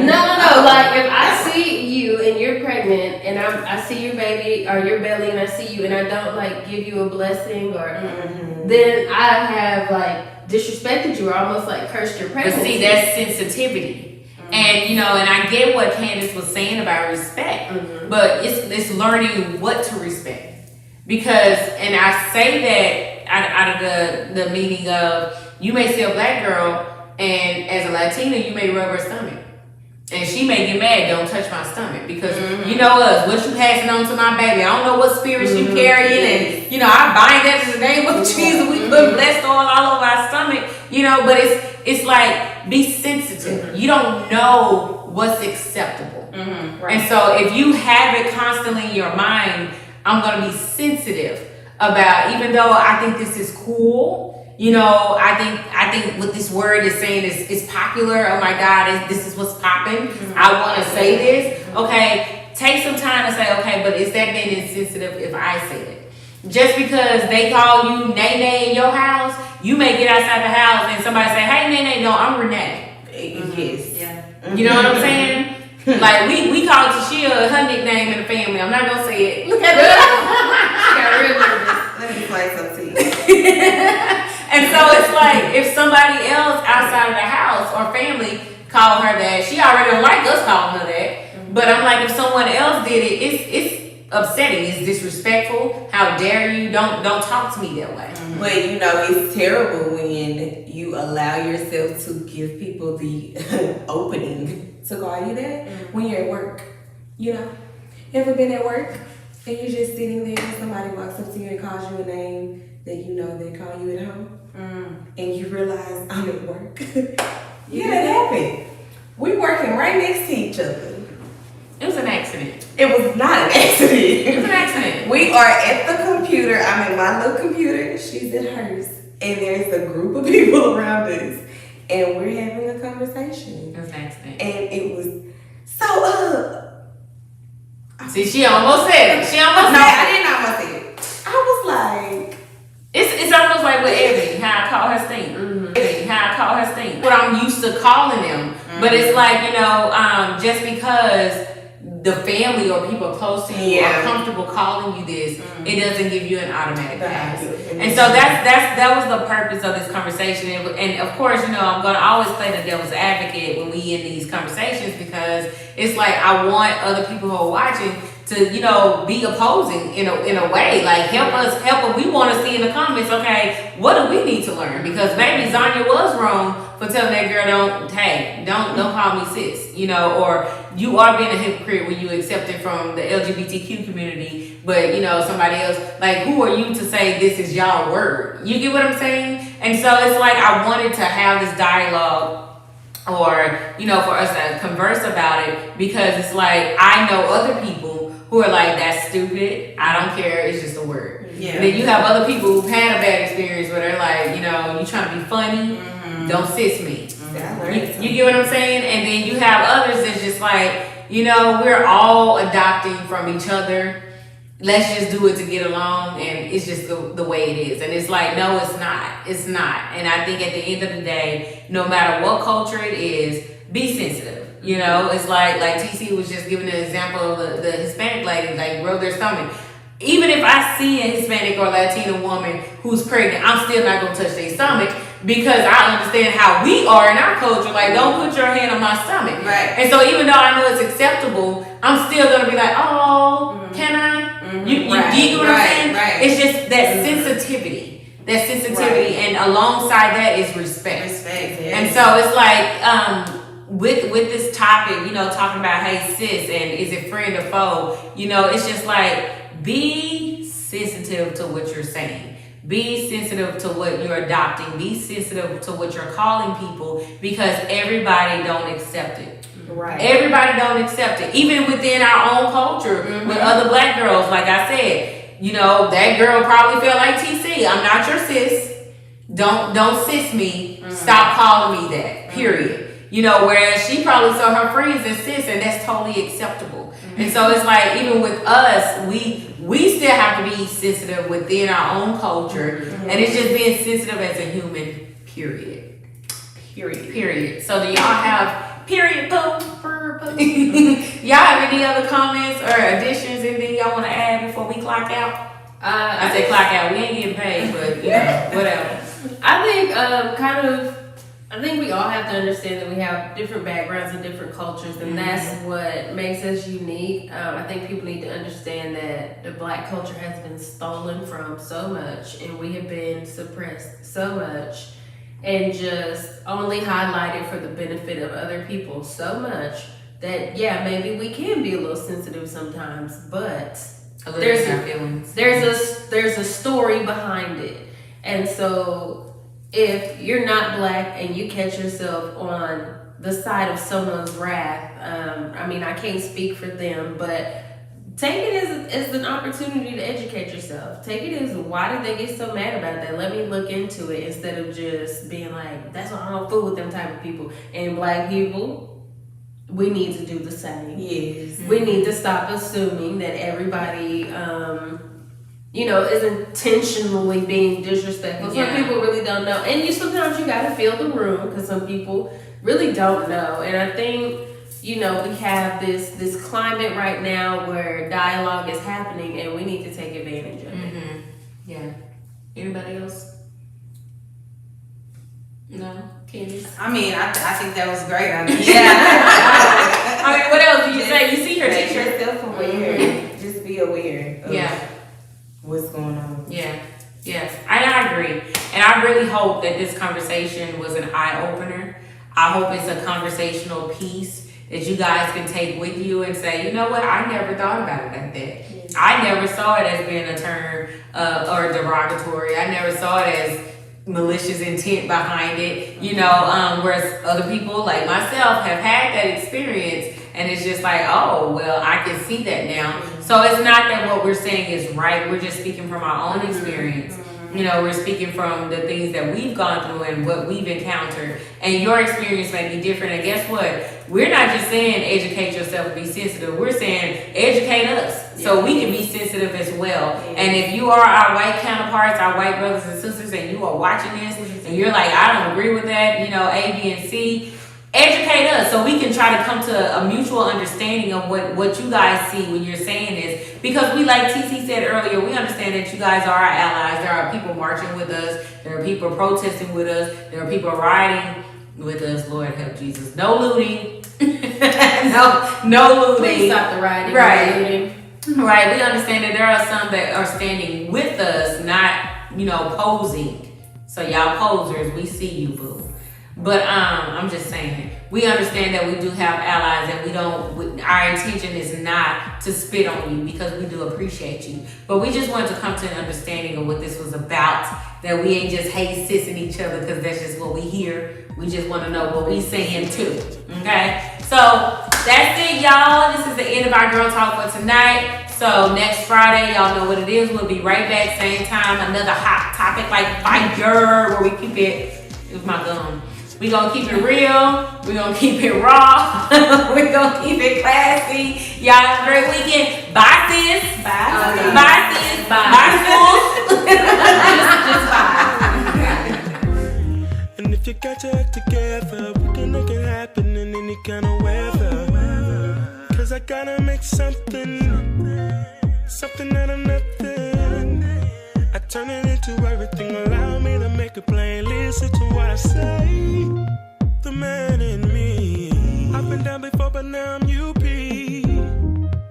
No. Like if I see you and you're pregnant and I see your baby or your belly and I see you and I don't like give you a blessing or then I have like disrespected you or almost like cursed your pregnancy.
But see, that's sensitivity. And you know, and I get what Candace was saying about respect, but it's learning what to respect. Because, and I say that out of the meaning of, you may see a black girl and as a Latina you may rub her stomach and she may get mad, don't touch my stomach, because you know us, what you passing on to my baby, I don't know what spirits you carrying, and you know, I bind that in the name of Jesus, we put blessed oil all over our stomach, you know, but it's like, be sensitive. You don't know what's acceptable. And so if you have it constantly in your mind, I'm going to be sensitive about, even though I think this is cool, you know, I think what this word is saying is popular. Oh my God, this is what's popping. I want to say this. Okay, take some time to say, okay, but is that being insensitive if I say it? Just because they call you Nene in your house, you may get outside the house and somebody say, hey Nene, no, I'm Renee.
Yes. Yeah.
You know what I'm saying? Like we call Tashea her nickname in the family. I'm not gonna say it. Look at her. She got real nervous.
Let me play some tea.
And so it's like if somebody else outside of the house or family called her that, she already don't like us calling her that. But I'm like, if someone else did it, it's upsetting. It's disrespectful. How dare you? Don't talk to me that way.
Well, you know, it's terrible when you allow yourself to give people the opening to call you that when you're at work. You know, ever been at work and you're just sitting there and somebody walks up to you and calls you a name that you know they call you at home, and you realize I'm at work. Yeah, that happened. We working right next to each other.
It was an accident.
It was not an accident.
It was an accident.
We are at the computer. I'm at my little computer. She's at hers. And there's a group of people around us. And we're having a conversation.
It was an accident.
And it was so,
See, she almost said it. She almost
no,
said
I
it.
didn't almost say it. I was like,
It's almost like with Ebony, how I call her stink. How I call her stink. What I'm used to calling them. But it's like, you know, just because the family or people close to you are comfortable calling you this, it doesn't give you an automatic pass. And so that was the purpose of this conversation. And of course, you know, I'm gonna always play the devil's advocate when we in these conversations, because it's like I want other people who are watching to, you know, be opposing in a way. Like help us. We want to see in the comments, okay, what do we need to learn? Because maybe Zanya was wrong for telling that girl, don't call me sis, you know, or you are being a hypocrite when you accept it from the LGBTQ community, but you know, somebody else, like, who are you to say this is y'all word? You get what I'm saying? And so it's like I wanted to have this dialogue, or, you know, for us to converse about it, because it's like I know other people who are like, that's stupid, I don't care, it's just a word. Yeah. And then you have other people who've had a bad experience where they're like, you know, you trying to be funny, don't sis me. You get what I'm saying? And then you have others that's just like, you know, we're all adopting from each other. Let's just do it to get along, and it's just the way it is. And it's like, no, it's not. It's not. And I think at the end of the day, no matter what culture it is, be sensitive. You know, it's like TC was just giving an example of the Hispanic lady, like, rub their stomach. Even if I see a Hispanic or Latina woman who's pregnant, I'm still not going to touch their stomach, because I understand how we are in our culture. Like, don't put your hand on my stomach.
Right.
And so even though I know it's acceptable, I'm still going to be like, oh, can I? You get what I'm saying?
Right.
It's just that sensitivity. That sensitivity. And alongside that is respect.
Respect, yeah.
And so it's like, with this topic, you know, talking about, hey, sis, and is it friend or foe? You know, it's just like, be sensitive to what you're saying. Be sensitive to what you're adopting. Be sensitive to what you're calling people, because everybody don't accept it.
Right.
Everybody don't accept it. Even within our own culture, with other black girls, like I said, you know, that girl probably felt like TC. I'm not your sis. Don't sis me. Stop calling me that. Period. You know, whereas she probably saw her friends as sis, and that's totally acceptable. And so it's like, even with us, we still have to be sensitive within our own culture, and it's just being sensitive as a human. Period. So do y'all have period? Y'all have any other comments or additions? Anything y'all want to add before we clock out? I say clock out. We ain't getting paid, but you know, whatever.
I think we all have to understand that we have different backgrounds and different cultures, and that's what makes us unique. I think people need to understand that the black culture has been stolen from so much, and we have been suppressed so much, and just only highlighted for the benefit of other people so much that, yeah, maybe we can be a little sensitive sometimes, but there's a story behind it. And so if you're not black and you catch yourself on the side of someone's wrath, I mean, I can't speak for them, but take it as an opportunity to educate yourself. Take it as, why did they get so mad about that? Let me look into it, instead of just being like, that's why I don't fool with them type of people. And black people, we need to do the same.
Yes.
We need to stop assuming that everybody, you know, is intentionally being disrespectful. Some people really don't know. And sometimes you gotta feel the room, because some people really don't know. And I think, you know, we have this climate right now where dialogue is happening, and we need to take advantage of it.
Yeah. Anybody else? No? Candace?
I mean, I think that was great. I mean,
I mean, what else do you say? You see her
Make
teacher.
yourself aware. Just be aware of what's going on.
Yes, I agree. And I really hope that this conversation was an eye-opener. I hope it's a conversational piece that you guys can take with you and say, you know what, I never thought about it like that. I never saw it as being a term or derogatory. I never saw it as malicious intent behind it, you know, whereas other people like myself have had that experience, and it's just like, oh, well, I can see that now. So it's not that what we're saying is right. We're just speaking from our own experience. You know, we're speaking from the things that we've gone through and what we've encountered. And your experience may be different. And guess what? We're not just saying educate yourself and be sensitive. We're saying educate us so we can be sensitive as well. And if you are our white counterparts, our white brothers and sisters, and you are watching this and you're like, I don't agree with that, you know, A, B, and C, educate us so we can try to come to a mutual understanding of what you guys see when you're saying this. Because we, like TC said earlier, we understand that you guys are our allies. There are people marching with us. There are people protesting with us. There are people riding with us. Lord help Jesus. No looting. no looting.
Please stop the riding.
Right. Right. We understand that there are some that are standing with us, not, you know, posing. So y'all posers, we see you, boo. But I'm just saying, we understand that we do have allies, and our intention is not to spit on you because we do appreciate you. But we just wanted to come to an understanding of what this was about, that we ain't just hate sissing each other because that's just what we hear. We just want to know what we saying too, okay? So that's it, y'all. This is the end of our Girl Talk for tonight. So next Friday, y'all know what it is. We'll be right back, same time, another hot topic like fire, where we keep it with my gum. We're going to keep it real. We're going to keep it raw. We're going to keep it classy. Y'all have a great weekend. Bye, sis. Bye. Okay. Bye, sis. Bye. Bye, school.
And if you got your act together, we can make it happen in any kind of weather. Cause I gotta make something out of nothing. I turn it into everything. Allow me to make a plain. Listen to what I say. The man in me. I've been down before, but now I'm UP.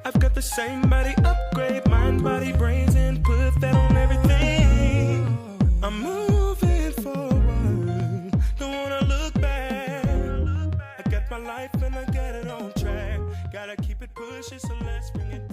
I've got the same body upgrade, mind, body, brains, and put that on everything. I'm moving forward. Don't wanna look back. I got my life and I got it on track. Gotta keep it pushing, so let's bring it